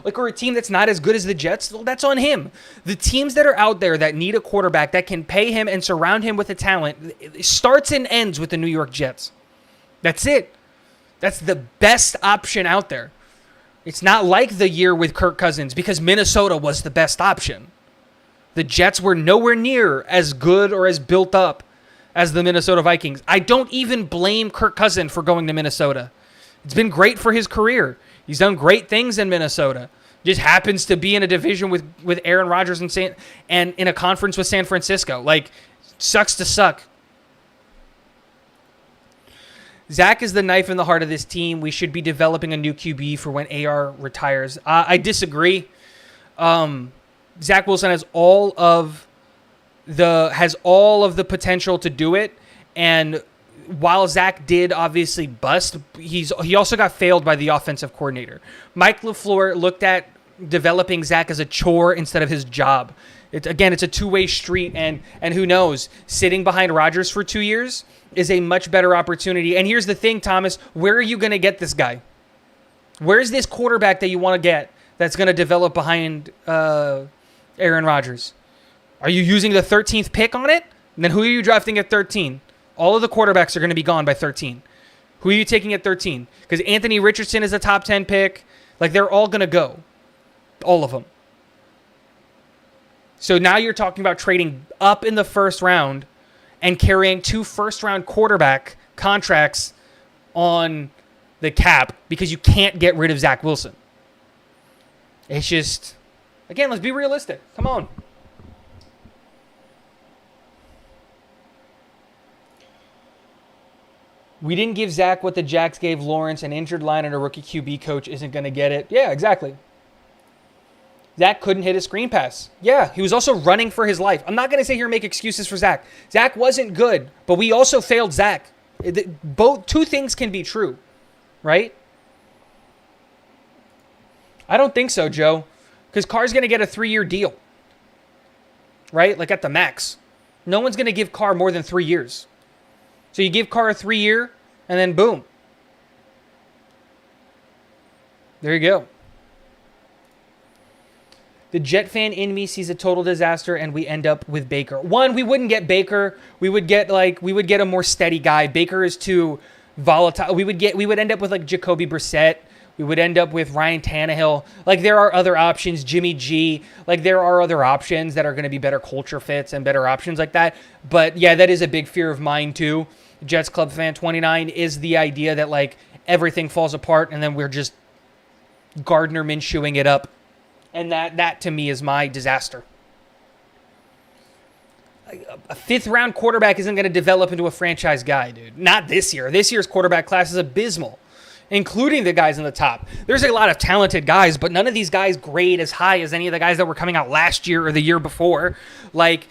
Like, or a team that's not as good as the Jets, well, that's on him. The teams that are out there that need a quarterback that can pay him and surround him with a talent, it starts and ends with the New York Jets. That's it. That's the best option out there. It's not like the year with Kirk Cousins, because Minnesota was the best option. The Jets were nowhere near as good or as built up as the Minnesota Vikings. I don't even blame Kirk Cousins for going to Minnesota. It's been great for his career. He's done great things in Minnesota. Just happens to be in a division with Aaron Rodgers and in a conference with San Francisco. Like, sucks to suck. Zach is the knife in the heart of this team. We should be developing a new QB for when AR retires. I disagree. Zach Wilson has all of the potential to do it, and while Zach did obviously bust, he also got failed by the offensive coordinator. Mike LaFleur looked at developing Zach as a chore instead of his job. It's a two-way street, and who knows, sitting behind Rodgers for 2 years is a much better opportunity. And here's the thing, Thomas, where are you going to get this guy? Where's this quarterback that you want to get that's going to develop behind Aaron Rodgers? Are you using the 13th pick on it? And then who are you drafting at 13? All of the quarterbacks are going to be gone by 13. Who are you taking at 13? Because Anthony Richardson is a top 10 pick. Like, they're all going to go. All of them. So now you're talking about trading up in the first round and carrying 2 first-round quarterback contracts on the cap because you can't get rid of Zach Wilson. It's just, again, let's be realistic. Come on. We didn't give Zach what the Jacks gave Lawrence. An injured line and a rookie QB coach isn't going to get it. Yeah, exactly. Zach couldn't hit a screen pass. Yeah, he was also running for his life. I'm not going to sit here and make excuses for Zach. Zach wasn't good, but we also failed Zach. Two things can be true, right? I don't think so, Joe, because Carr's going to get a 3-year deal, right? Like, at the max. No one's going to give Carr more than 3 years. So you give Carr a 3-year, and then boom. There you go. The Jet fan in me sees a total disaster, and we end up with Baker. One, we wouldn't get Baker. We would get a more steady guy. Baker is too volatile. We would end up with like Jacoby Brissett. We would end up with Ryan Tannehill. Like, there are other options, Jimmy G. Like, there are other options that are going to be better culture fits and better options like that. But yeah, that is a big fear of mine too. Jets Club Fan 29 is the idea that like everything falls apart and then we're just Gardner Minshewing it up. And that to me is my disaster. A 5th-round quarterback isn't going to develop into a franchise guy, dude. Not this year. This year's quarterback class is abysmal, including the guys in the top. There's a lot of talented guys, but none of these guys grade as high as any of the guys that were coming out last year or the year before. Like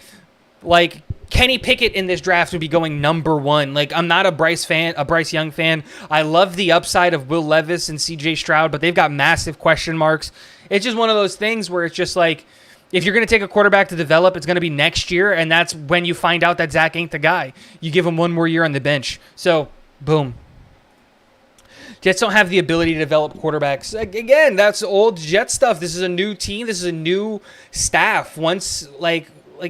Kenny Pickett in this draft would be going number 1. Like, I'm not a Bryce Young fan. I love the upside of Will Levis and C.J. Stroud, but they've got massive question marks. It's just one of those things where it's just like, if you're going to take a quarterback to develop, it's going to be next year, and that's when you find out that Zach ain't the guy. You give him one more year on the bench. So, boom. Jets don't have the ability to develop quarterbacks. Again, that's old Jet stuff. This is a new team. This is a new staff. Once,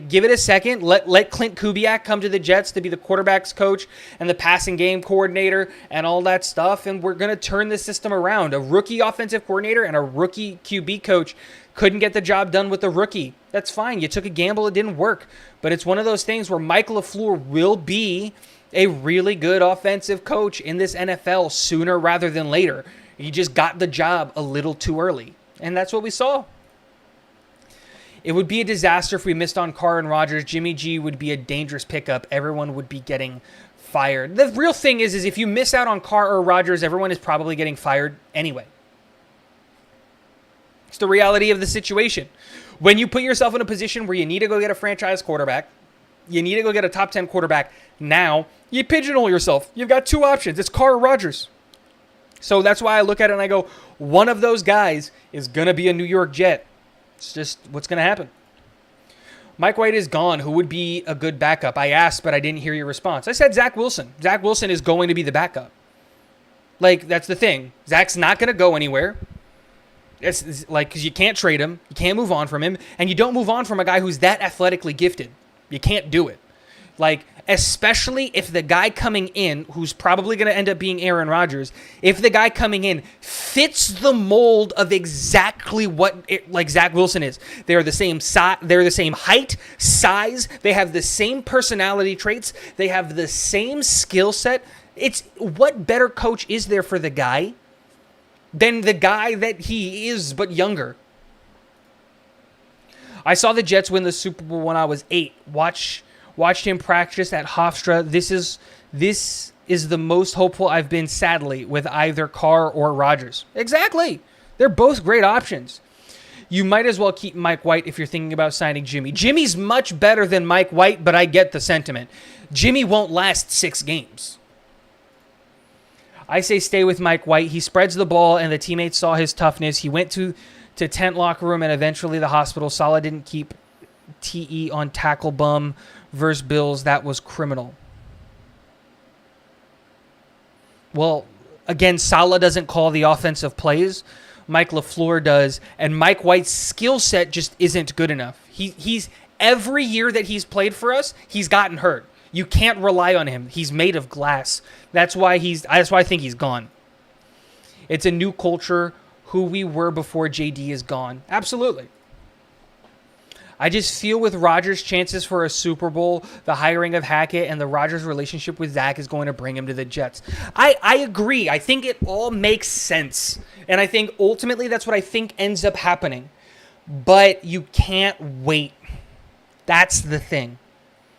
give it a second. Let Clint Kubiak come to the Jets to be the quarterback's coach and the passing game coordinator and all that stuff, and we're going to turn the system around. A rookie offensive coordinator and a rookie QB coach couldn't get the job done with the rookie. That's fine. You took a gamble. It didn't work. But it's one of those things where Mike LaFleur will be a really good offensive coach in this NFL sooner rather than later. He just got the job a little too early. And that's what we saw. It would be a disaster if we missed on Carr and Rodgers. Jimmy G would be a dangerous pickup. Everyone would be getting fired. The real thing is if you miss out on Carr or Rodgers, everyone is probably getting fired anyway. It's the reality of the situation. When you put yourself in a position where you need to go get a franchise quarterback, you need to go get a top 10 quarterback, now you pigeonhole yourself. You've got two options. It's Carr or Rodgers. So that's why I look at it and I go, one of those guys is going to be a New York Jet. It's just what's going to happen. Mike White is gone. Who would be a good backup? I asked, but I didn't hear your response. I said Zach Wilson. Zach Wilson is going to be the backup. Like, that's the thing. Zach's not going to go anywhere. It's like, because you can't trade him. You can't move on from him. And you don't move on from a guy who's that athletically gifted. You can't do it. Like, especially if the guy coming in, who's probably going to end up being Aaron Rodgers, if the guy coming in fits the mold of exactly like Zach Wilson is. They're the same size, they're the same height, size, they have the same personality traits, they have the same skill set. It's what better coach is there for the guy than the guy that he is but younger? I saw the Jets win the Super Bowl when I was 8. Watched him practice at Hofstra. This is the most hopeful I've been, sadly, with either Carr or Rodgers. Exactly. They're both great options. You might as well keep Mike White if you're thinking about signing Jimmy. Jimmy's much better than Mike White, but I get the sentiment. Jimmy won't last 6 games. I say stay with Mike White. He spreads the ball, and the teammates saw his toughness. He went to tent locker room and eventually the hospital. Saleh didn't keep TE on tackle bum versus Bills. That was criminal. Well, again, Saleh doesn't call the offensive plays. Mike LaFleur does, and Mike White's skill set just isn't good enough. He's every year that he's played for us, he's gotten hurt. You can't rely on him. He's made of glass. That's why I think he's gone. It's a new culture. Who we were before JD is gone. Absolutely. I just feel with Rodgers' chances for a Super Bowl, the hiring of Hackett, and the Rodgers relationship with Zach is going to bring him to the Jets. I agree. I think it all makes sense. And I think ultimately that's what I think ends up happening. But you can't wait. That's the thing.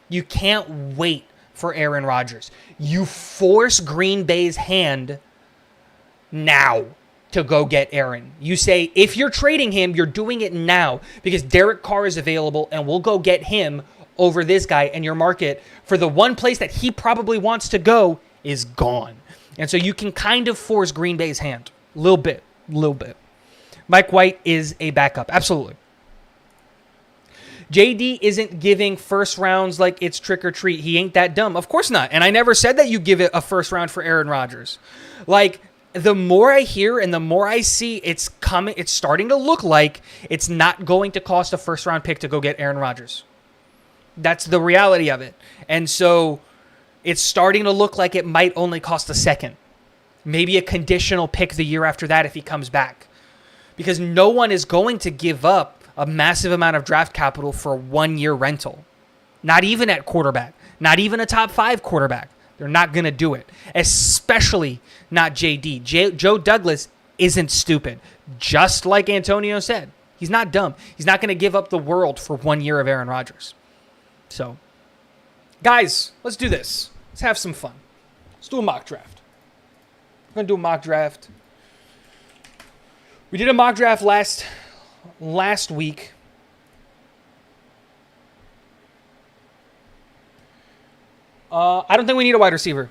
You can't wait for Aaron Rodgers. You force Green Bay's hand now to go get Aaron. You say, if you're trading him, you're doing it now because Derek Carr is available and we'll go get him over this guy, and your market for the one place that he probably wants to go is gone. And so you can kind of force Green Bay's hand. A little bit. Mike White is a backup. Absolutely. JD isn't giving first rounds like it's trick or treat. He ain't that dumb. Of course not. And I never said that you give it a first round for Aaron Rodgers. Like, the more I hear and the more I see, it's starting to look like it's not going to cost a first-round pick to go get Aaron Rodgers. That's the reality of it. And so it's starting to look like it might only cost a second. Maybe a conditional pick the year after that if he comes back. Because no one is going to give up a massive amount of draft capital for a 1-year rental. Not even at quarterback. Not even a top 5 quarterback. They're not going to do it, especially not JD. Joe Douglas isn't stupid, just like Antonio said. He's not dumb. He's not going to give up the world for 1 year of Aaron Rodgers. So, guys, let's do this. Let's have some fun. Let's do a mock draft. We're going to do a mock draft. We did a mock draft last week. I don't think we need a wide receiver.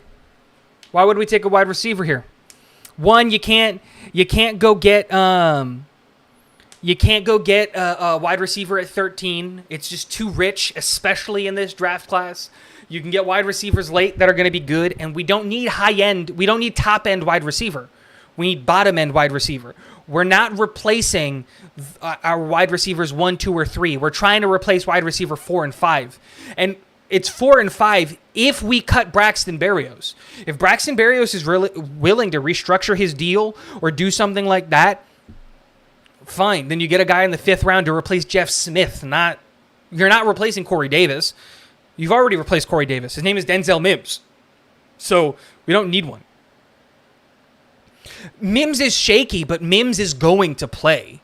Why would we take a wide receiver here? One, you can't go get a wide receiver at 13. It's just too rich, especially in this draft class. You can get wide receivers late that are going to be good, and we don't need high-end. We don't need top-end wide receiver. We need bottom-end wide receiver. We're not replacing our wide receivers 1, 2, or 3. We're trying to replace wide receiver 4 and 5. And it's 4 and 5 if we cut Braxton Berrios. If Braxton Berrios is really willing to restructure his deal or do something like that, fine. Then you get a guy in the 5th round to replace Jeff Smith. You're not replacing Corey Davis. You've already replaced Corey Davis. His name is Denzel Mims. So we don't need one. Mims is shaky, but Mims is going to play.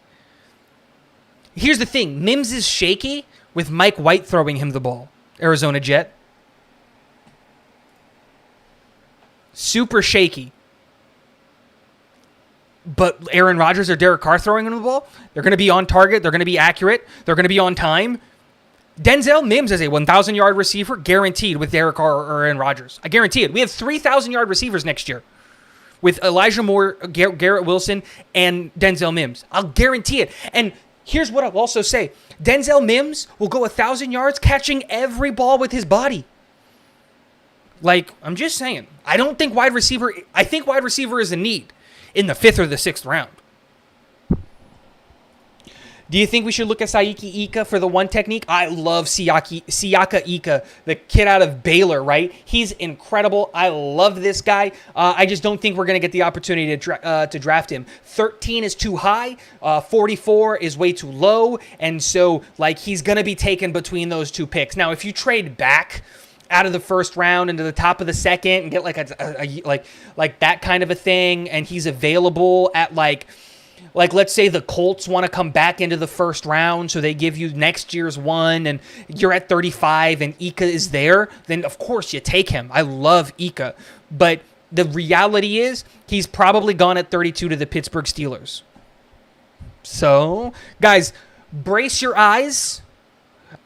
Here's the thing. Mims is shaky with Mike White throwing him the ball. Arizona Jet. Super shaky. But Aaron Rodgers or Derek Carr throwing him the ball, they're going to be on target. They're going to be accurate. They're going to be on time. Denzel Mims is a 1,000-yard receiver guaranteed with Derek Carr or Aaron Rodgers. I guarantee it. We have 3,000-yard receivers next year with Elijah Moore, Garrett Wilson, and Denzel Mims. I'll guarantee it. And here's what I'll also say. Denzel Mims will go 1,000 yards catching every ball with his body. Like, I'm just saying. I think wide receiver is a need in the 5th or the 6th round. Do you think we should look at Siaki Ika for the one technique? I love Siaka Ika, the kid out of Baylor, right? He's incredible. I love this guy. I just don't think we're going to get the opportunity to draft him. 13 is too high. 44 is way too low. And so, like, he's going to be taken between those two picks. Now, if you trade back out of the first round into the top of the second and get like that kind of a thing, and he's available at like let's say the Colts want to come back into the first round, so they give you next year's one, and you're at 35 and Ika is there, then of course you take him. I love Ika. But the reality is he's probably gone at 32 to the Pittsburgh Steelers. So, guys, brace your eyes.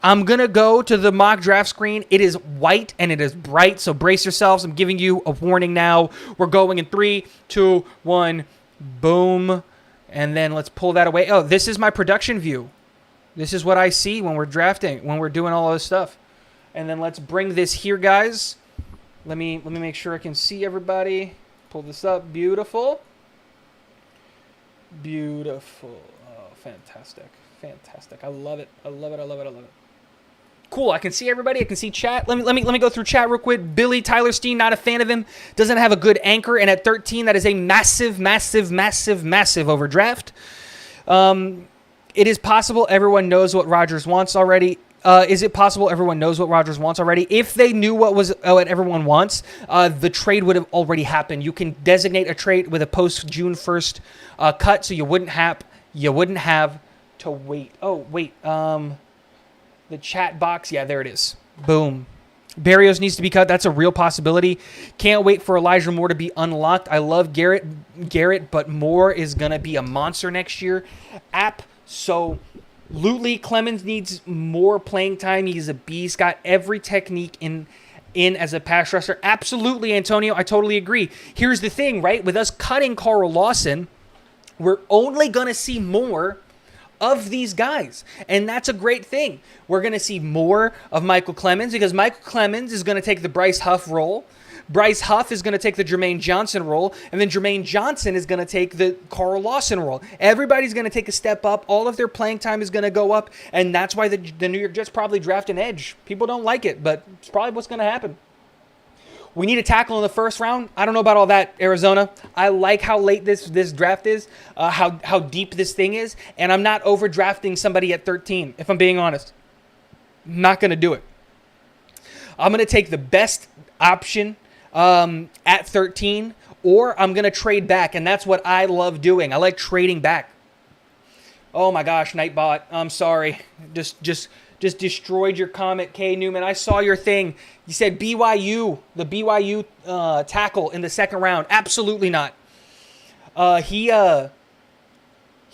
I'm going to go to the mock draft screen. It is white and it is bright, so brace yourselves. I'm giving you a warning now. We're going in 3, 2, 1, boom. And then let's pull that away. Oh, this is my production view. This is what I see when we're drafting, when we're doing all this stuff. And then let's bring this here, guys. Let me make sure I can see everybody. Pull this up. Beautiful. Beautiful. Oh, fantastic. Fantastic. I love it. I love it. I love it. I love it. Cool. I can see everybody. I can see chat. Let me go through chat real quick. Billy Tyler Steen, not a fan of him. Doesn't have a good anchor. And at 13, that is a massive, massive, massive, massive overdraft. It is possible everyone knows what Rodgers wants already. Is it possible everyone knows what Rodgers wants already? If they knew what everyone wants, the trade would have already happened. You can designate a trade with a post June 1st cut, so you wouldn't have to wait. Oh, wait. The chat box. Yeah, there it is. Boom. Barrios needs to be cut. That's a real possibility. Can't wait for Elijah Moore to be unlocked. I love Garrett, but Moore is going to be a monster next year. Absolutely. Clemens needs more playing time. He's a beast. Got every technique in as a pass rusher. Absolutely, Antonio. I totally agree. Here's the thing, right? With us cutting Carl Lawson, we're only going to see more of these guys, and that's a great thing. We're going to see more of Michael Clemens because Michael Clemens is going to take the Bryce Huff role. Bryce Huff is going to take the Jermaine Johnson role, and then Jermaine Johnson is going to take the Carl Lawson role. Everybody's going to take a step up. All of their playing time is going to go up, and that's why the New York Jets probably draft an edge. People don't like it, but it's probably what's going to happen. We need a tackle in the first round. I don't know about all that, Arizona. I like how late this draft is, how deep this thing is, and I'm not overdrafting somebody at 13, if I'm being honest. I'm not going to do it. I'm going to take the best option at 13, or I'm going to trade back, and that's what I love doing. I like trading back. Oh, my gosh, Nightbot. I'm sorry. Just destroyed your comment, K. Newman. I saw your thing. You said BYU, the BYU tackle in the second round. Absolutely not. He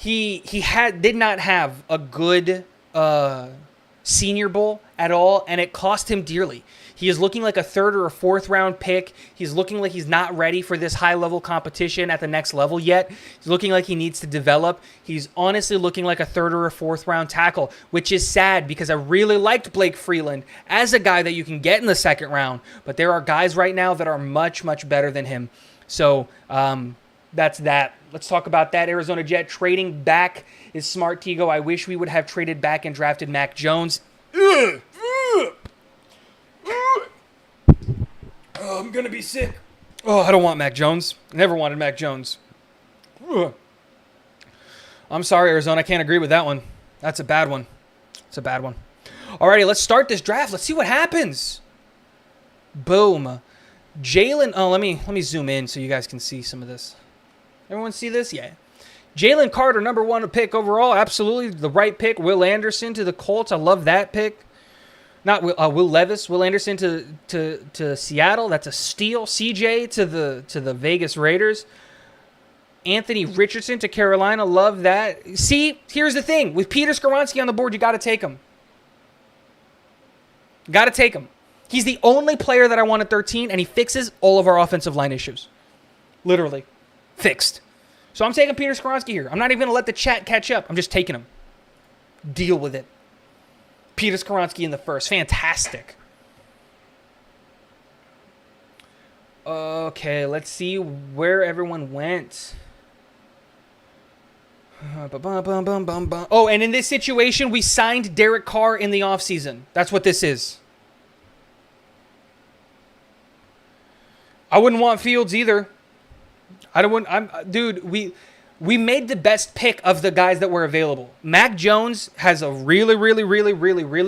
did not have a good Senior Bowl at all, and it cost him dearly. He is looking like a 3rd or a 4th round pick. He's looking like he's not ready for this high-level competition at the next level yet. He's looking like he needs to develop. He's honestly looking like a 3rd or a 4th round tackle, which is sad because I really liked Blake Freeland as a guy that you can get in the 2nd round, but there are guys right now that are much, much better than him. So that's that. Let's talk about that. Arizona Jet trading back is smart, Tigo. I wish we would have traded back and drafted Mac Jones. Oh, I'm going to be sick. Oh, I don't want Mac Jones. Never wanted Mac Jones. I'm sorry, Arizona. I can't agree with that one. That's a bad one. It's a bad one. Alrighty, let's start this draft. Let's see what happens. Boom. Jalen, oh, let me zoom in so you guys can see some of this. Everyone see this? Yeah. Jalen Carter, number 1 pick overall. Absolutely the right pick. Will Anderson to the Colts. I love that pick. Not Will Levis. Will Anderson to Seattle. That's a steal. CJ to the Vegas Raiders. Anthony Richardson to Carolina. Love that. See, here's the thing. With Peter Skoronski on the board, you got to take him. Got to take him. He's the only player that I want at 13, and he fixes all of our offensive line issues. Literally. Fixed. So I'm taking Peter Skoronski here. I'm not even going to let the chat catch up. I'm just taking him. Deal with it. Peter Skoronski in the first. Fantastic. Okay, let's see where everyone went. Oh, and in this situation, we signed Derek Carr in the offseason. That's what this is. I wouldn't want Fields either. Dude, we made the best pick of the guys that were available. Mac Jones has a really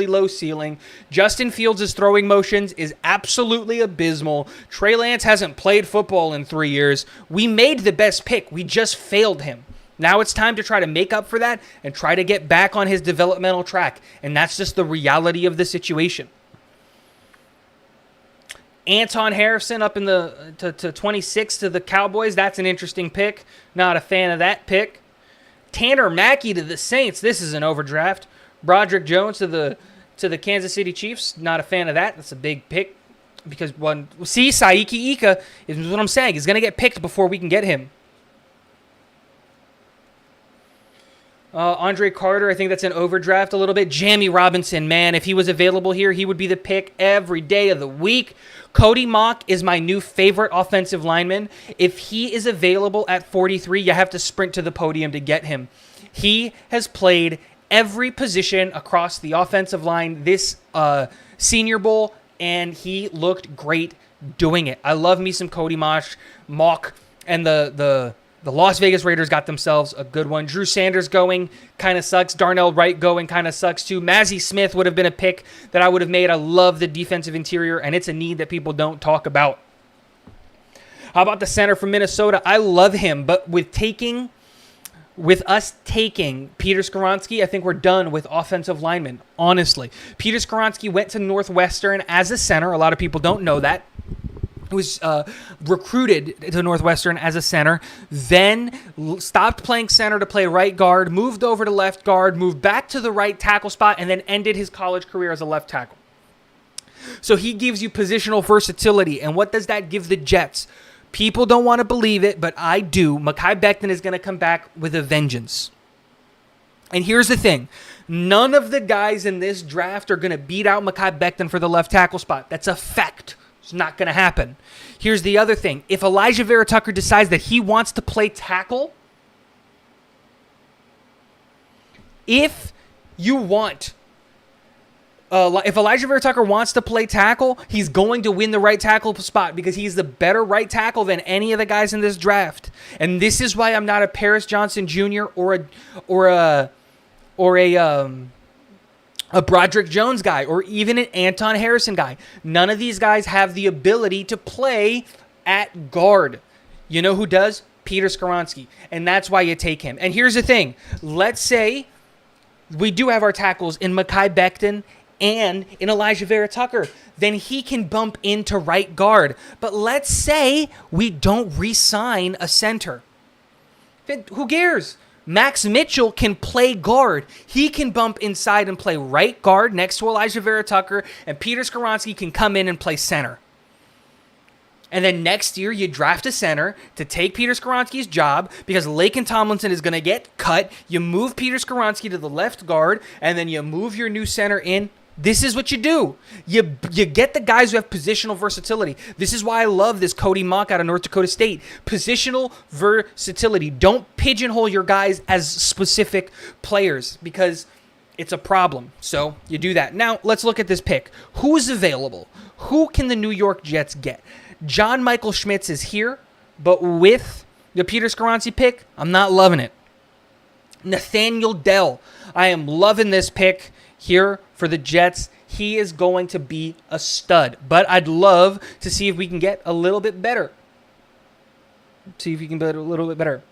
low ceiling. Justin Fields' throwing motions is absolutely abysmal. Trey Lance hasn't played football in 3 years. We made the best pick. We just failed him. Now it's time to try to make up for that and try to get back on his developmental track. And that's just the reality of the situation. Anton Harrison up in the to 26 to the Cowboys. That's an interesting pick. Not a fan of that pick. Tanner Mackey to the Saints. This is an overdraft. Broderick Jones to the Kansas City Chiefs. Not a fan of that. That's a big pick because Saiki Ika is what I'm saying. He's going to get picked before we can get him. Andre Carter, I think that's an overdraft a little bit. Jamie Robinson, man, if he was available here, he would be the pick every day of the week. Cody Mock is my new favorite offensive lineman. If he is available at 43, you have to sprint to the podium to get him. He has played every position across the offensive line this Senior Bowl, and he looked great doing it. I love me some Cody Mock, and the Las Vegas Raiders got themselves a good one. Drew Sanders going kind of sucks. Darnell Wright going kind of sucks too. Mazzie Smith would have been a pick that I would have made. I love the defensive interior, and it's a need that people don't talk about. How about the center from Minnesota? I love him, but with us taking Peter Skoronski, I think we're done with offensive linemen, honestly. Peter Skoronski went to Northwestern as a center. A lot of people don't know that. He was recruited to Northwestern as a center, then stopped playing center to play right guard, moved over to left guard, moved back to the right tackle spot, and then ended his college career as a left tackle. So he gives you positional versatility, and what does that give the Jets? People don't want to believe it, but I do. Mekhi Becton is going to come back with a vengeance. And here's the thing. None of the guys in this draft are going to beat out Mekhi Becton for the left tackle spot. That's a fact. It's not going to happen. Here's the other thing. If Elijah Vera Tucker decides that he wants to play tackle, if Elijah Vera Tucker wants to play tackle, he's going to win the right tackle spot because he's the better right tackle than any of the guys in this draft. And this is why I'm not a Paris Johnson Jr. or a Broderick Jones guy, or even an Anton Harrison guy. None of these guys have the ability to play at guard. You know who does? Peter Skoronski. And that's why you take him. And here's the thing. Let's say we do have our tackles in Mekhi Becton and in Elijah Vera Tucker. Then he can bump into right guard. But let's say we don't re-sign a center. Who cares? Max Mitchell can play guard. He can bump inside and play right guard next to Elijah Vera Tucker, and Peter Skoronski can come in and play center. And then next year, you draft a center to take Peter Skoronski's job because Laken Tomlinson is going to get cut. You move Peter Skoronski to the left guard, and then you move your new center in. This is what you do. You get the guys who have positional versatility. This is why I love this Cody Mock out of North Dakota State. Positional versatility. Don't pigeonhole your guys as specific players because it's a problem. So you do that. Now, let's look at this pick. Who is available? Who can the New York Jets get? John Michael Schmitz is here, but with the Peter Skoronski pick, I'm not loving it. Nathaniel Dell. I am loving this pick here for the Jets. He is going to be a stud. But I'd love to see if we can get a little bit better. See if we can get a little bit better.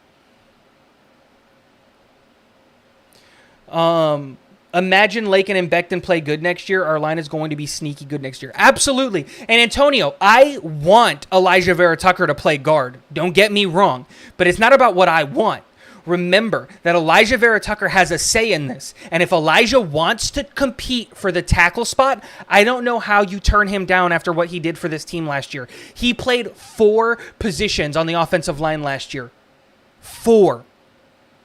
Imagine Lakin and Becton play good next year. Our line is going to be sneaky good next year. Absolutely. And Antonio, I want Elijah Vera Tucker to play guard. Don't get me wrong. But it's not about what I want. Remember that Elijah Vera Tucker has a say in this. And if Elijah wants to compete for the tackle spot, I don't know how you turn him down after what he did for this team last year. He played 4 positions on the offensive line last year. 4.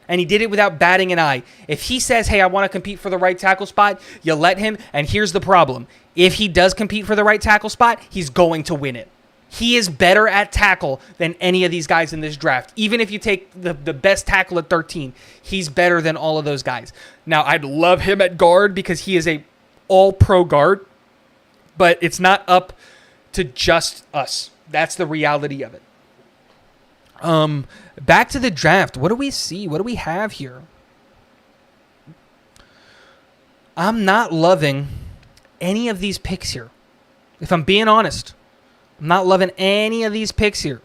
And he did it without batting an eye. If he says, hey, I want to compete for the right tackle spot, you let him. And here's the problem. If he does compete for the right tackle spot, he's going to win it. He is better at tackle than any of these guys in this draft. Even if you take the best tackle at 13, he's better than all of those guys. Now, I'd love him at guard because he is a all-pro guard, but it's not up to just us. That's the reality of it. Back to the draft. What do we see? What do we have here? I'm not loving any of these picks here. If I'm being honest, I'm not loving any of these picks here.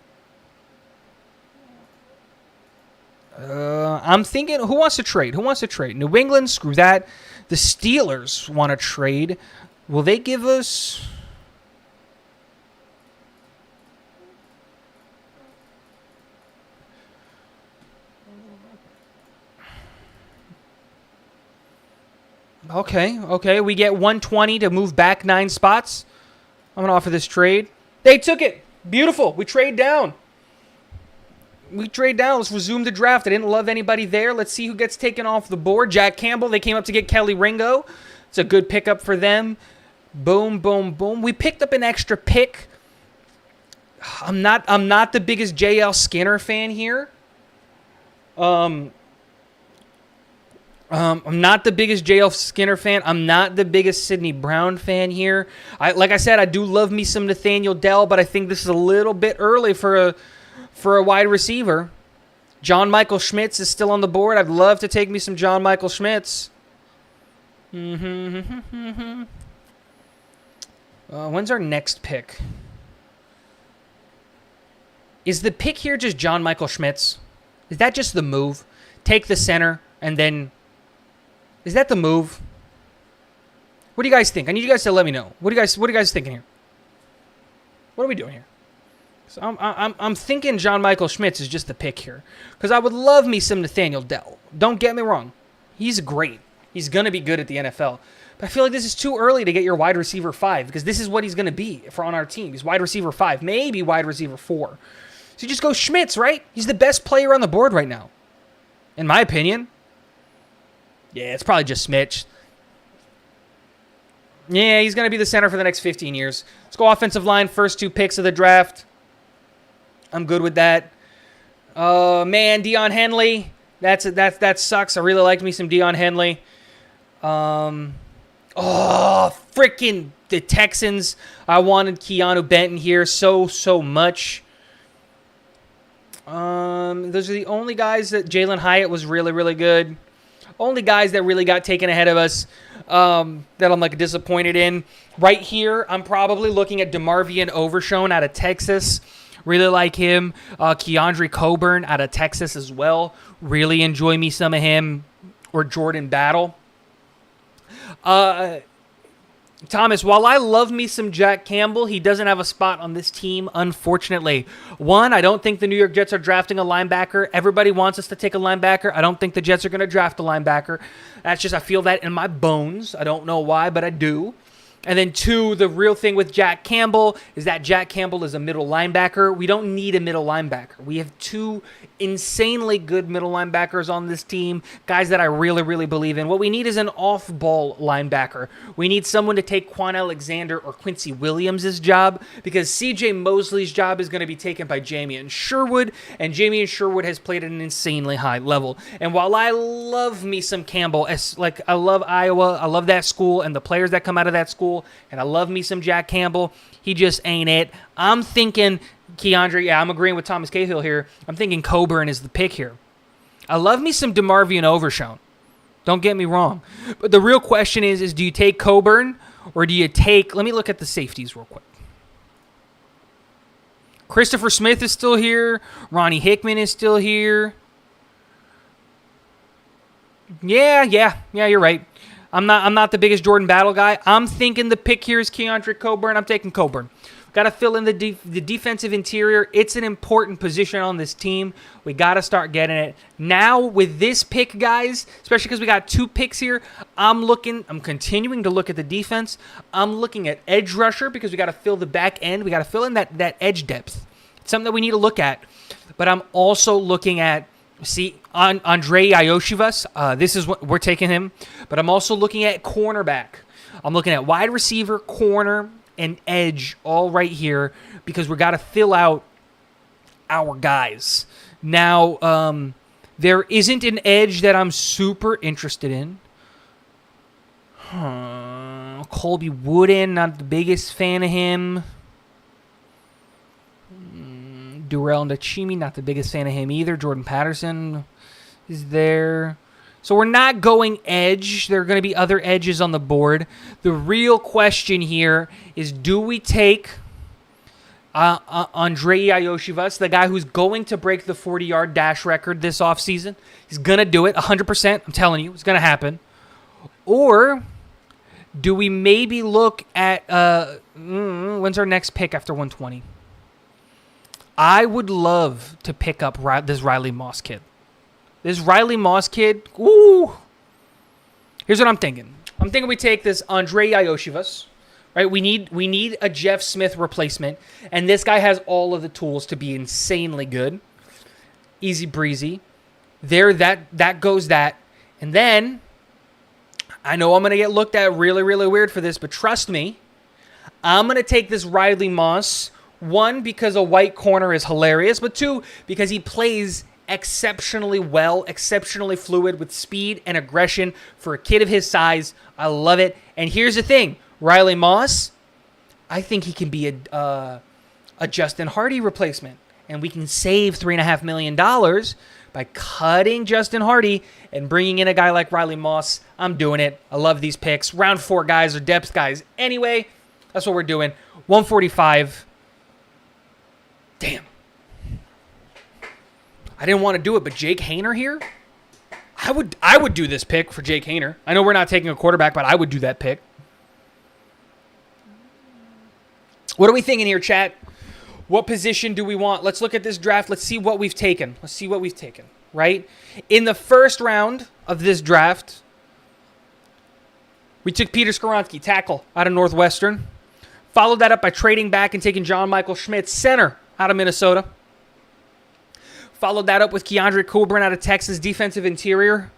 I'm thinking, who wants to trade? Who wants to trade? New England, screw that. The Steelers want to trade. Will they give us... Okay. We get 120 to move back 9 spots. I'm going to offer this trade. They took it. Beautiful. We trade down. Let's resume the draft. I didn't love anybody there. Let's see who gets taken off the board. Jack Campbell. They came up to get Kelly Ringo. It's a good pickup for them. Boom, boom, boom. We picked up an extra pick. I'm not the biggest J.L. Skinner fan here. I'm not the biggest J.L. Skinner fan. I'm not the biggest Sidney Brown fan here. Like I said, I do love me some Nathaniel Dell, but I think this is a little bit early for a wide receiver. John Michael Schmitz is still on the board. I'd love to take me some John Michael Schmitz. When's our next pick? Is the pick here just John Michael Schmitz? Is that just the move? Take the center and then... Is that the move? What do you guys think? I need you guys to let me know. What are you guys thinking here? What are we doing here? So I'm thinking John Michael Schmitz is just the pick here. Because I would love me some Nathaniel Dell. Don't get me wrong. He's great. He's going to be good at the NFL. But I feel like this is too early to get your wide receiver 5. Because this is what he's going to be for on our team. He's wide receiver 5. Maybe wide receiver 4. So you just go Schmitz, right? He's the best player on the board right now. In my opinion. Yeah, it's probably just Smitch. Yeah, he's going to be the center for the next 15 years. Let's go offensive line, first 2 picks of the draft. I'm good with that. Man, Deion Henley. That sucks. I really liked me some Deion Henley. Freaking the Texans. I wanted Keanu Benton here so much. Those are the only guys that Jalen Hyatt was really, really good. Only guys that really got taken ahead of us that I'm like disappointed in. Right here, I'm probably looking at DeMarvion Overshown out of Texas. Really like him. Keandre Coburn out of Texas as well. Really enjoy me some of him. Or Jordan Battle. Thomas, while I love me some Jack Campbell, he doesn't have a spot on this team, unfortunately. One, I don't think the New York Jets are drafting a linebacker. Everybody wants us to take a linebacker. I don't think the Jets are going to draft a linebacker. That's just, I feel that in my bones. I don't know why, but I do. And then 2, the real thing with Jack Campbell is that Jack Campbell is a middle linebacker. We don't need a middle linebacker. We have 2 insanely good middle linebackers on this team, guys that I really, really believe in. What we need is an off-ball linebacker. We need someone to take Quan Alexander or Quincy Williams' job because C.J. Mosley's job is going to be taken by Jamian Sherwood, and Jamian Sherwood has played at an insanely high level. And while I love me some Campbell, I love Iowa, I love that school and the players that come out of that school, and I love me some Jack Campbell, he just ain't it. I'm thinking Keandre, I'm agreeing with Thomas Cahill here. I'm thinking Coburn is the pick here. I love me some DeMarvion Overshown. Don't get me wrong. But the real question is do you take Coburn Or do you take, let me look at the safeties real quick. Christopher Smith is still here. Ronnie Hickman is still here. Yeah, you're right. I'm not the biggest Jordan Battle guy. I'm thinking the pick here is Keandre Coburn. I'm taking Coburn. Got to fill in the defensive interior. It's an important position on this team. We got to start getting it. Now, with this pick, guys, especially because we got 2 picks here, I'm continuing to look at the defense. I'm looking at edge rusher because we got to fill the back end. We got to fill in that edge depth. It's something that we need to look at. But I'm also looking at, Andre Ioshivas. This is what we're taking him. But I'm also looking at cornerback. I'm looking at wide receiver, corner, and edge all right here because we got to fill out our guys. Now, there isn't an edge that I'm super interested in. Colby Wooden, not the biggest fan of him. Durrell Ndachimi, not the biggest fan of him either. Jordan Patterson is there. So we're not going edge. There are going to be other edges on the board. The real question here is, do we take Andre Ioshivas, the guy who's going to break the 40-yard dash record this offseason? He's going to do it 100%. I'm telling you, it's going to happen. Or do we maybe look at when's our next pick after 120? I would love to pick up this Riley Moss kid. This Riley Moss kid, ooh. Here's what I'm thinking. I'm thinking we take this Andre Ioshivas, right? We need a Jeff Smith replacement, and this guy has all of the tools to be insanely good. Easy breezy. That goes that. And then, I know I'm going to get looked at really, really weird for this, but trust me, I'm going to take this Riley Moss. 1, because a white corner is hilarious, but 2, because he plays exceptionally well, exceptionally fluid with speed and aggression for a kid of his size. I love it. And here's the thing, Riley Moss, I think he can be a Justin Hardy replacement, and we can save $3.5 million by cutting Justin Hardy and bringing in a guy like Riley Moss. I'm doing it. I love these picks. Round 4 guys are depth guys. Anyway, that's what we're doing. 145. Damn. I didn't want to do it, but Jake Haener here? I would do this pick for Jake Haener. I know we're not taking a quarterback, but I would do that pick. What are we thinking here, chat? What position do we want? Let's look at this draft. Let's see what we've taken. Right? In the first round of this draft, we took Peter Skoronski, tackle, out of Northwestern. Followed that up by trading back and taking John Michael Schmitz, center, out of Minnesota. Followed that up with Keandre Coburn out of Texas, defensive interior.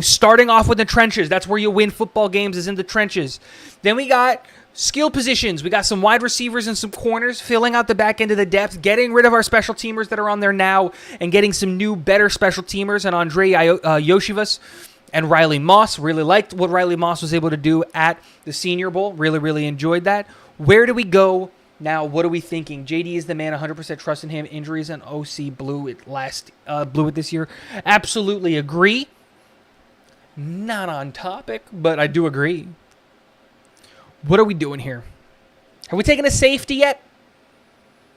Starting off with the trenches. That's where you win football games, is in the trenches. Then we got skill positions. We got some wide receivers and some corners, filling out the back end of the depth, getting rid of our special teamers that are on there now, and getting some new, better special teamers, and Andre Ioshivas and Riley Moss. Really liked what Riley Moss was able to do at the Senior Bowl. Really, really enjoyed that. Where do we go now? What are we thinking? JD is the man, 100% trust in him. Injuries and OC blew it this year. Absolutely agree. Not on topic, but I do agree. What are we doing here? Have we taken a safety yet?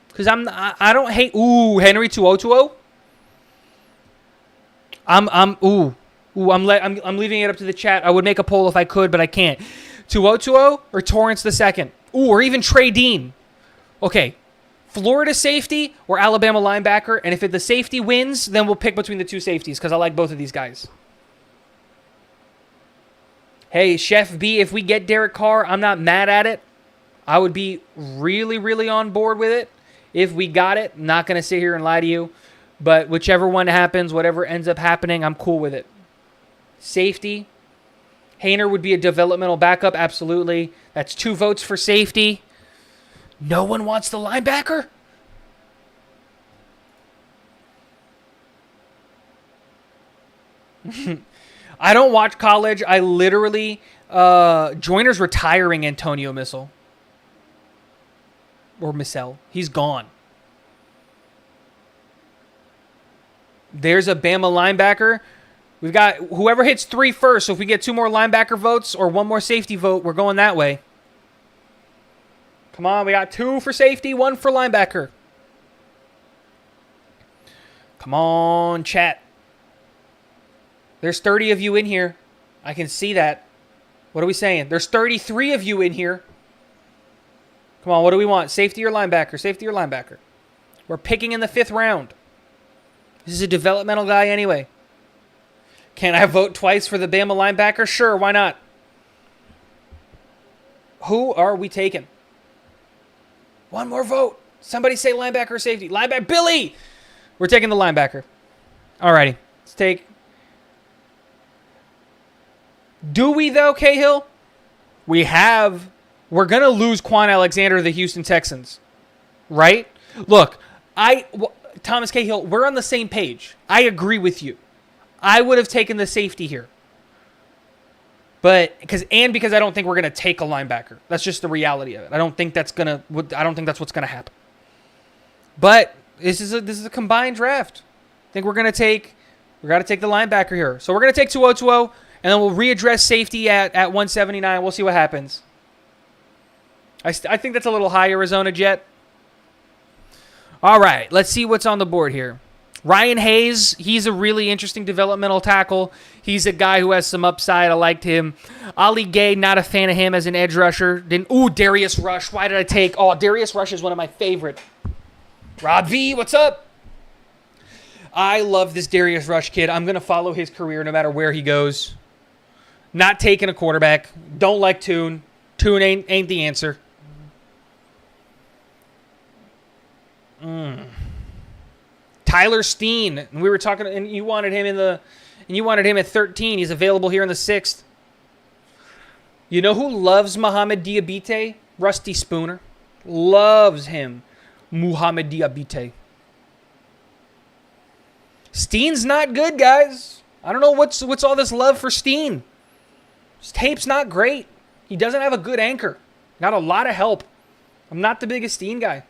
Because I don't hate. Ooh, Henry 2020. I'm leaving it up to the chat. I would make a poll if I could, but I can't. 2020 or Torrance the second? Ooh, or even Trey Dean. Okay, Florida safety or Alabama linebacker, and if the safety wins, then we'll pick between the 2 safeties because I like both of these guys. Hey, Chef B, if we get Derek Carr, I'm not mad at it. I would be really, really on board with it if we got it. I'm not going to sit here and lie to you, but whichever one happens, whatever ends up happening, I'm cool with it. Safety. Haener would be a developmental backup, absolutely. That's 2 votes for safety. No one wants the linebacker? I don't watch college. I literally... Joyner's retiring Antonio Missile. Or Missel. He's gone. There's a Bama linebacker. We've got whoever hits 3 first. So if we get 2 more linebacker votes or 1 more safety vote, we're going that way. Come on, we got 2 for safety, 1 for linebacker. Come on, chat. There's 30 of you in here. I can see that. What are we saying? There's 33 of you in here. Come on, what do we want? Safety or linebacker? Safety or linebacker? We're picking in the 5th round. This is a developmental guy anyway. Can I vote twice for the Bama linebacker? Sure, why not? Who are we taking? One more vote. Somebody say linebacker or safety. Linebacker. Billy! We're taking the linebacker. Alrighty. Let's take... Do we, though, Cahill? We're going to lose Quan Alexander to the Houston Texans. Right? Look, Thomas Cahill, we're on the same page. I agree with you. I would have taken the safety here. But because I don't think we're going to take a linebacker. That's just the reality of it. I don't think that's what's going to happen. But this is a combined draft. I think we got to take the linebacker here. So we're going to take 2020, and then we'll readdress safety at 179. We'll see what happens. I think that's a little high, Arizona Jet. All right, let's see what's on the board here. Ryan Hayes, he's a really interesting developmental tackle. He's a guy who has some upside. I liked him. Ali Gay, not a fan of him as an edge rusher. Darius Rush. Why did I take? Oh, Darius Rush is one of my favorite. Rob V, what's up? I love this Darius Rush kid. I'm going to follow his career no matter where he goes. Not taking a quarterback. Don't like Tune. Tune ain't the answer. Tyler Steen. We were talking, and you wanted him at 13. He's available here in the 6th. You know who loves Mohamed Diabite? Rusty Spooner. Loves him. Mohamed Diabite. Steen's not good, guys. I don't know what's all this love for Steen. His tape's not great. He doesn't have a good anchor. Got a lot of help. I'm not the biggest Steen guy.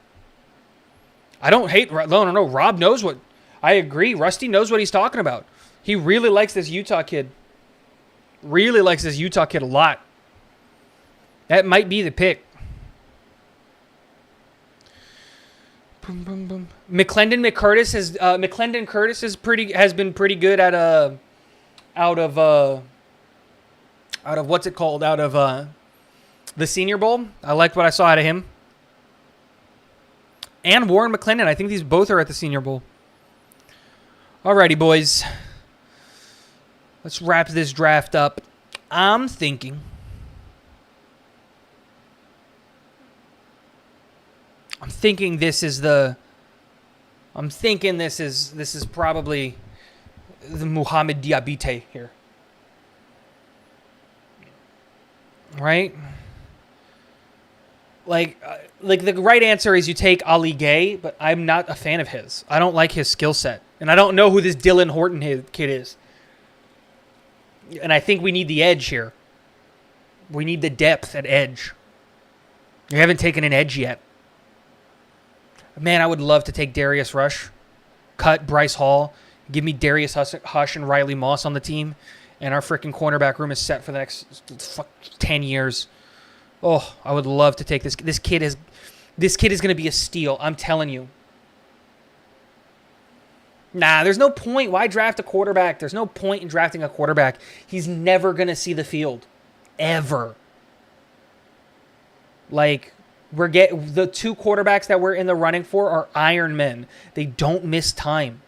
I don't hate... No. Rob knows what... I agree. Rusty knows what he's talking about. He really likes this Utah kid. Really likes this Utah kid a lot. That might be the pick. Boom, boom, boom. McClendon Curtis has been pretty good at out of what's it called? Out of the Senior Bowl. I liked what I saw out of him. And Warren McClendon. I think these both are at the Senior Bowl. Alrighty, boys. Let's wrap this draft up. I'm thinking this is probably the Mohamed Diabite here. Right? Like the right answer is you take Ali Gay, but I'm not a fan of his. I don't like his skill set. And I don't know who this Dylan Horton kid is. And I think we need the edge here. We need the depth at edge. You haven't taken an edge yet. Man, I would love to take Darius Rush. Cut Bryce Hall. Give me Darius Hush and Riley Moss on the team. And our freaking cornerback room is set for the next 10 years. Oh, I would love to take this. This kid is going to be a steal. I'm telling you. Nah, there's no point. Why draft a quarterback? There's no point in drafting a quarterback. He's never going to see the field. Ever. Like, the 2 quarterbacks that we're in the running for are Iron Men. They don't miss time.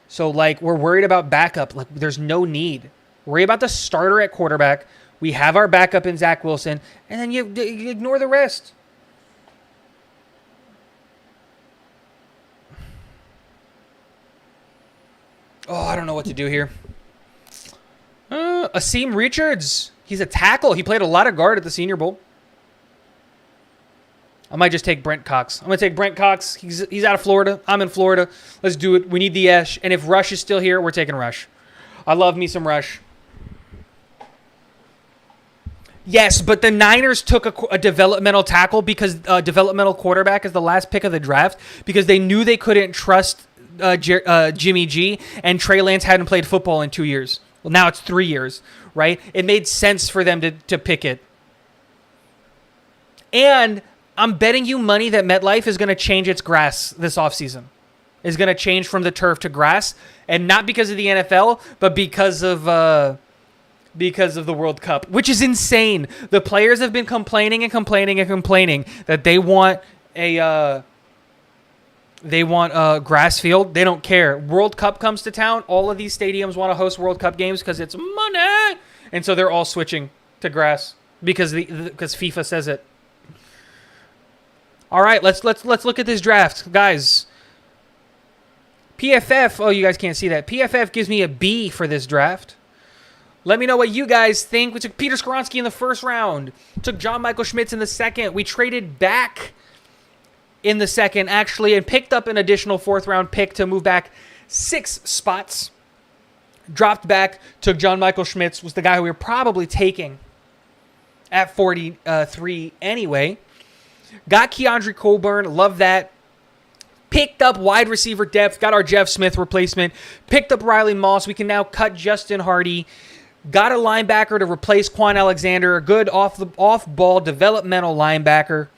So, like, we're worried about backup. Like, there's no need. Worry about the starter at quarterback. We have our backup in Zach Wilson, and then you ignore the rest. Oh, I don't know what to do here. Asim Richards. He's a tackle. He played a lot of guard at the Senior Bowl. I might just take Brent Cox. I'm going to take Brent Cox. He's out of Florida. I'm in Florida. Let's do it. We need the Esh. And if Rush is still here, we're taking Rush. I love me some Rush. Yes, but the Niners took a developmental tackle because developmental quarterback is the last pick of the draft because they knew they couldn't trust Jimmy G, and Trey Lance hadn't played football in 2 years. Well, now it's 3 years, right? It made sense for them to pick it. And I'm betting you money that MetLife is going to change its grass this offseason. Is going to change from the turf to grass. And not because of the NFL, but because of the World Cup, which is insane. The players have been complaining that they want a grass field. They don't care. World Cup comes to town. All of these stadiums want to host World Cup games because it's money, and so they're all switching to grass because FIFA says it. All right, let's look at this draft, guys. PFF. Oh, you guys can't see that. PFF gives me a B for this draft. Let me know what you guys think. We took Peter Skoronski in the first round. Took John Michael Schmitz in the second. We traded back in the second, actually, and picked up an additional fourth-round pick to move back 6 spots. Dropped back, took John Michael Schmitz, was the guy who we were probably taking at 43 anyway. Got Keandre Coburn, love that. Picked up wide receiver depth, got our Jeff Smith replacement. Picked up Riley Moss. We can now cut Justin Hardy. Got a linebacker to replace Quan Alexander, a good off-ball developmental linebacker.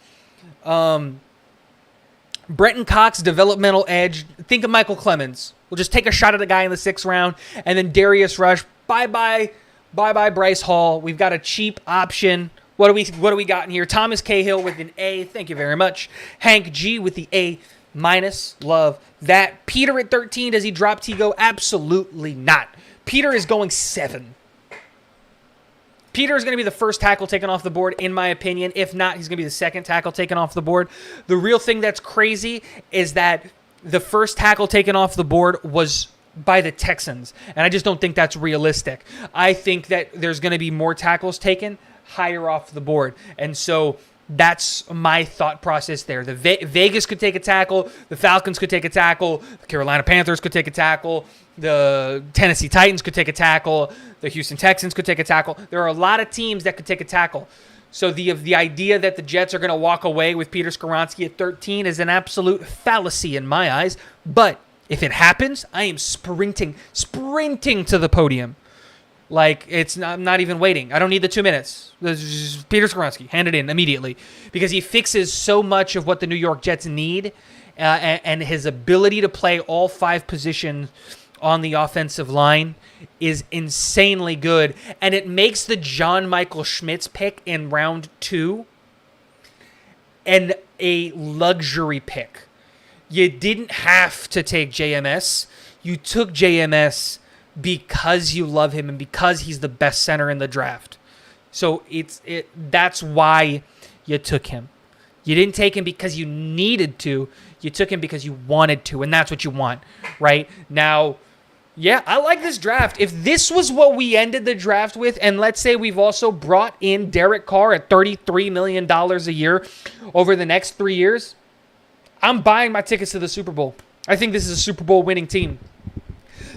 Brenton Cox, developmental edge. Think of Michael Clemens. We'll just take a shot at a guy in the 6th round. And then Darius Rush. Bye-bye Bryce Hall. We've got a cheap option. What do we got in here? Thomas Cahill with an A. Thank you very much. Hank G with the A-. Love that. Peter at 13. Does he drop Tego? Absolutely not. Peter is going 7. Peter is going to be the first tackle taken off the board, in my opinion. If not, he's going to be the second tackle taken off the board. The real thing that's crazy is that the first tackle taken off the board was by the Texans, and I just don't think that's realistic. I think that there's going to be more tackles taken higher off the board, and so that's my thought process there. The Vegas could take a tackle. The Falcons could take a tackle. The Carolina Panthers could take a tackle. The Tennessee Titans could take a tackle. The Houston Texans could take a tackle. There are a lot of teams that could take a tackle. So the idea that the Jets are going to walk away with Peter Skoronski at 13 is an absolute fallacy in my eyes. But if it happens, I am sprinting to the podium. Like, I'm not even waiting. I don't need the 2 minutes. Peter Skoronski, hand it in immediately. Because he fixes so much of what the New York Jets need, and his ability to play all 5 positions on the offensive line is insanely good. And it makes the John Michael Schmitz pick in round 2 and a luxury pick. You didn't have to take JMS. You took JMS because you love him and because he's the best center in the draft. So that's why you took him. You didn't take him because you needed to. You took him because you wanted to, and that's what you want, right? Now, yeah, I like this draft. If this was what we ended the draft with, and let's say we've also brought in Derek Carr at $33 million a year over the next 3 years, I'm buying my tickets to the Super Bowl. I think this is a Super Bowl winning team.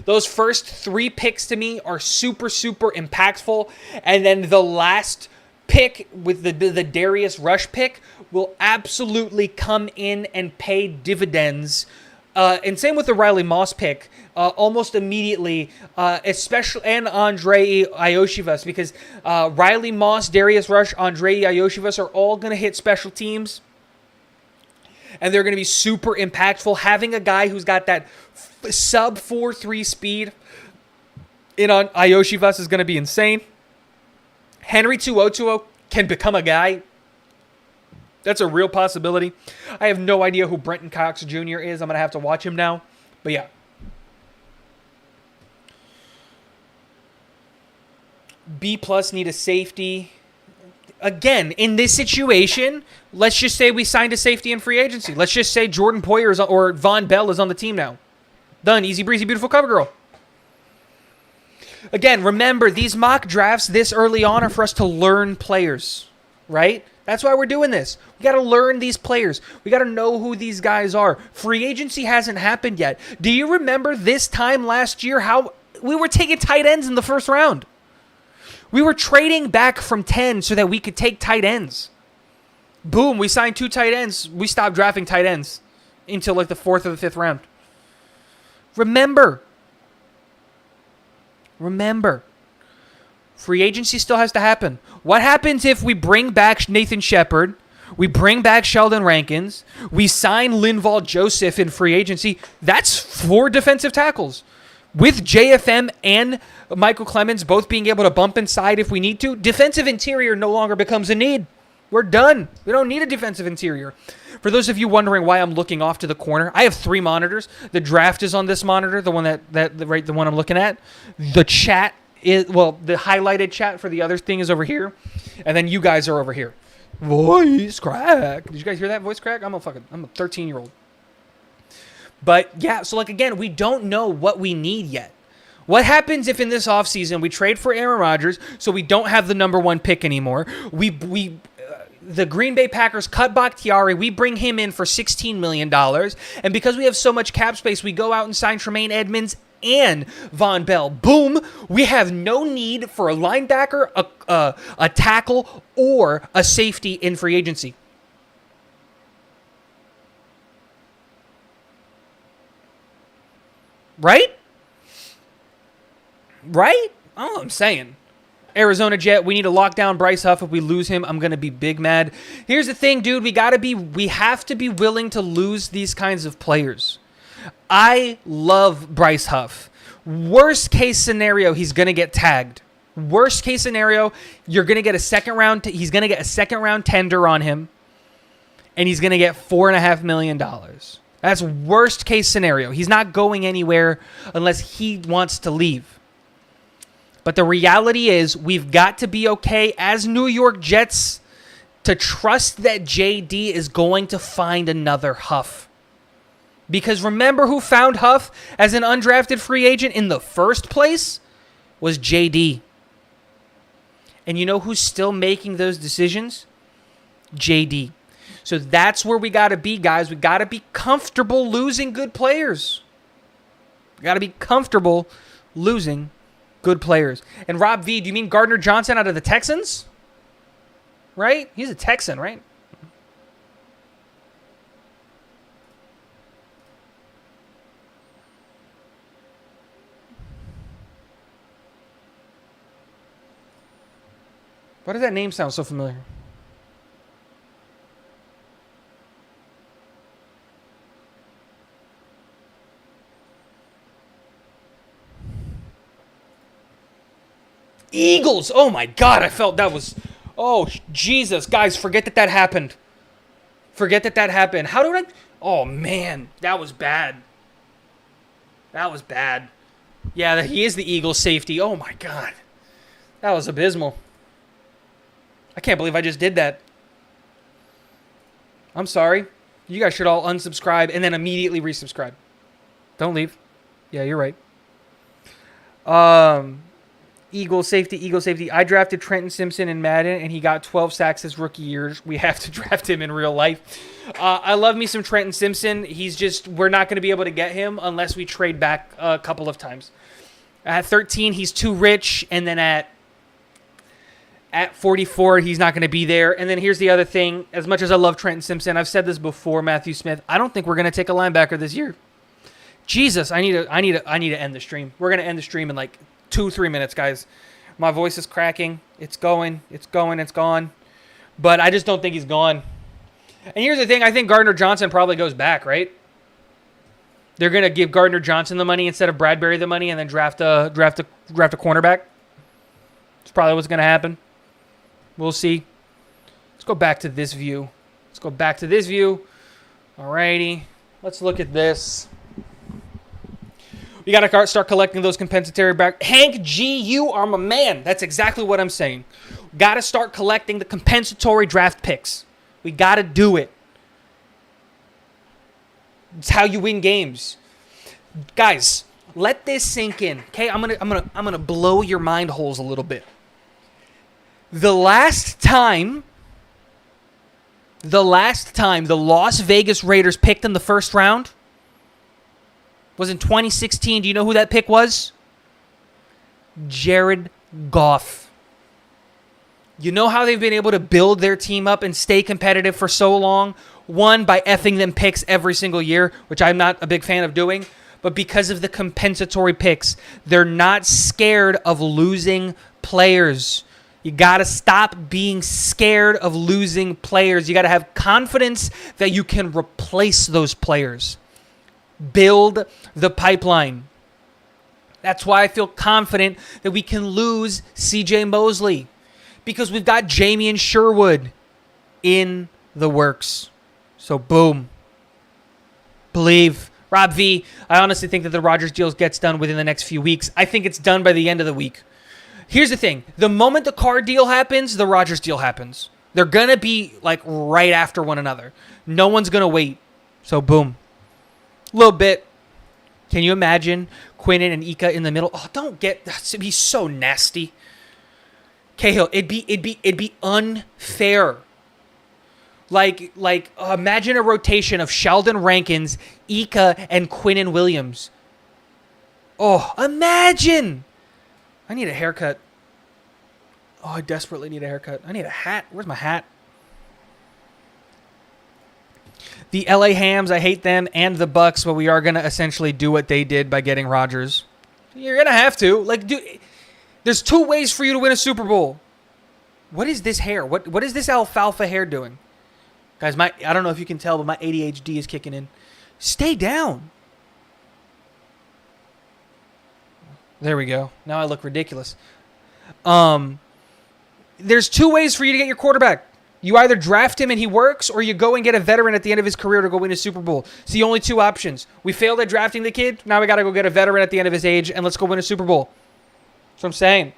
Those first 3 picks to me are super, super impactful. And then the last pick with the Darius Rush pick will absolutely come in and pay dividends. And same with the Riley Moss pick, almost immediately, especially, and Andre Ioshivas, because Riley Moss, Darius Rush, Andre Ioshivas are all going to hit special teams. And they're going to be super impactful. Having a guy who's got that sub 4.3 speed in on Ioshivas is going to be insane. Henry TuoTuo can become a guy. That's a real possibility. I have no idea who Brenton Cox Jr. is. I'm going to have to watch him now. But yeah. B+ need a safety. Again, in this situation, let's just say we signed a safety in free agency. Let's just say Jordan Poyer or Von Bell is on the team now. Done. Easy breezy, beautiful cover girl. Again, remember, these mock drafts this early on are for us to learn players, right? That's why we're doing this. We got to learn these players. We got to know who these guys are. Free agency hasn't happened yet. Do you remember this time last year how we were taking tight ends in the first round? We were trading back from 10 so that we could take tight ends. Boom, we signed 2 tight ends. We stopped drafting tight ends until like the 4th or the 5th round. Remember. Free agency still has to happen. What happens if we bring back Nathan Shepard, We bring back Sheldon Rankins. We sign Linval Joseph in free agency. That's 4 defensive tackles. With JFM and Michael Clemens both being able to bump inside if we need to, defensive interior no longer becomes a need. We're done. We don't need a defensive interior. For those of you wondering why I'm looking off to the corner, I have 3 monitors. The draft is on this monitor, the one the one I'm looking at. The chat is, well, the highlighted chat for the other thing is over here, and then you guys are over here. Voice crack. Did you guys hear that voice crack? I'm a 13-year-old. But yeah, so like again, we don't know what we need yet. What happens if in this offseason we trade for Aaron Rodgers so we don't have the number 1 pick anymore? The Green Bay Packers cut Bakhtiari. We bring him in for $16 million. And because we have so much cap space, we go out and sign Tremaine Edmonds and Von Bell. Boom. We have no need for a linebacker, a tackle, or a safety in free agency. Right? Right? I don't know what I'm saying. Arizona Jet, we need to lock down Bryce Huff. If we lose him, I'm going to be big mad. Here's the thing, dude. We have to be willing to lose these kinds of players. I love Bryce Huff. Worst case scenario, he's going to get tagged. Worst case scenario, you're going to get a second round. He's going to get a second round tender on him, and he's going to get $4.5 million. That's worst case scenario. He's not going anywhere unless he wants to leave. But the reality is we've got to be okay as New York Jets to trust that JD is going to find another Huff. Because remember who found Huff as an undrafted free agent in the first place? Was JD. And you know who's still making those decisions? JD. So that's where we got to be, guys. We got to be comfortable losing good players. We got to be comfortable losing good players. And Rob V, do you mean Gardner Johnson out of the Texans? Right? He's a Texan, right? Why does that name sound so familiar? Eagles. Oh, my God. I felt that was... Oh, Jesus. Guys, forget that happened. Forget that happened. How did I... Oh, man. That was bad. That was bad. Yeah, he is the Eagles safety. Oh, my God. That was abysmal. I can't believe I just did that. I'm sorry. You guys should all unsubscribe and then immediately resubscribe. Don't leave. Yeah, you're right. Eagle safety. I drafted Trenton Simpson in Madden, and he got 12 sacks his rookie year. We have to draft him in real life. I love me some Trenton Simpson. We're not going to be able to get him unless we trade back a couple of times. At 13, he's too rich, and then at 44, he's not going to be there. And then here's the other thing. As much as I love Trenton Simpson, I've said this before, Matthew Smith, I don't think we're going to take a linebacker this year. Jesus, I need to end the stream. We're going to end the stream in like 2-3 minutes, guys. My voice is cracking. It's gone. But I just don't think he's gone. And here's the thing. I think Gardner Johnson probably goes back, right? They're going to give Gardner Johnson the money instead of Bradbury the money and then draft a cornerback. That's probably what's going to happen. We'll see. Let's go back to this view. Alrighty. Let's look at this. You got to start collecting those compensatory back. Hank G, you are my man. That's exactly what I'm saying. Got to start collecting the compensatory draft picks. We got to do it. It's how you win games. Guys, let this sink in. Okay, I'm gonna blow your mind holes a little bit. The last time the Las Vegas Raiders picked in the first round was in 2016. Do you know who that pick was? Jared Goff. You know how they've been able to build their team up and stay competitive for so long? One, by effing them picks every single year, which I'm not a big fan of doing, but because of the compensatory picks. They're not scared of losing players. You got to stop being scared of losing players. You got to have confidence that you can replace those players. Build the pipeline. That's why I feel confident that we can lose C.J. Mosley, because we've got Jamie and Sherwood in the works. So boom. Believe. Rob V, I honestly think that the Rodgers deal gets done within the next few weeks. I think it's done by the end of the week. Here's the thing. The moment the Carr deal happens, the Rodgers deal happens. They're going to be like right after one another. No one's going to wait. So boom. A little bit. Can you imagine Quinnen and Ika in the middle? Oh, don't get, it'd be so nasty. Cahill, it'd be unfair. Like imagine a rotation of Sheldon Rankins, Ika, and Quinnen Williams. Oh, imagine. I need a haircut. Oh, I desperately need a haircut. I need a hat. Where's my hat? The LA Hams, I hate them, and the Bucks, but we are going to essentially do what they did by getting Rodgers. You're going to have to. There's two ways for you to win a Super Bowl. What is this hair? What is this alfalfa hair doing? Guys, I don't know if you can tell, but my ADHD is kicking in. Stay down. There we go. Now I look ridiculous. There's two ways for you to get your quarterback. You either draft him and he works, or you go and get a veteran at the end of his career to go win a Super Bowl. It's the only two options. We failed at drafting the kid. Now we got to go get a veteran at the end of his age, and let's go win a Super Bowl. That's what I'm saying.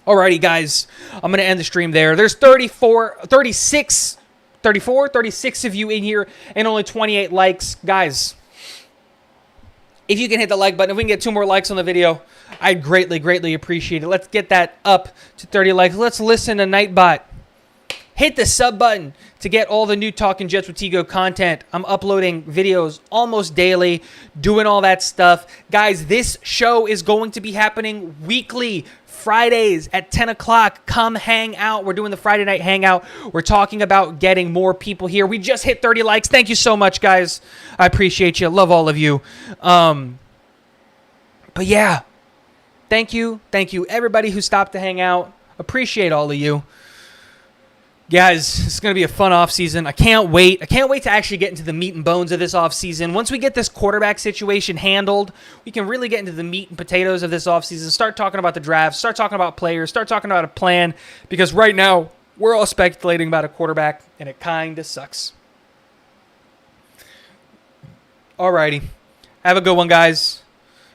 Alrighty, guys. I'm going to end the stream there. There's 36 of you in here and only 28 likes. Guys, if you can hit the like button, if we can get 2 more likes on the video, I'd greatly, greatly appreciate it. Let's get that up to 30 likes. Let's listen to Nightbot. Hit the sub button to get all the new Talking Jets with Tigo content. I'm uploading videos almost daily, doing all that stuff. Guys, this show is going to be happening weekly, Fridays at 10 o'clock. Come hang out. We're doing the Friday night hangout. We're talking about getting more people here. We just hit 30 likes. Thank you so much, guys. I appreciate you. Love all of you. But yeah, thank you. Thank you, everybody who stopped to hang out. Appreciate all of you. Guys, it's going to be a fun offseason. I can't wait. I can't wait to actually get into the meat and bones of this offseason. Once we get this quarterback situation handled, we can really get into the meat and potatoes of this offseason, start talking about the draft, start talking about players, start talking about a plan, because right now we're all speculating about a quarterback, and it kind of sucks. Alrighty. Have a good one, guys.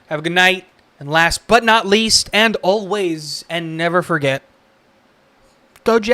Have a good night. And last but not least, and always, and never forget, go Jets.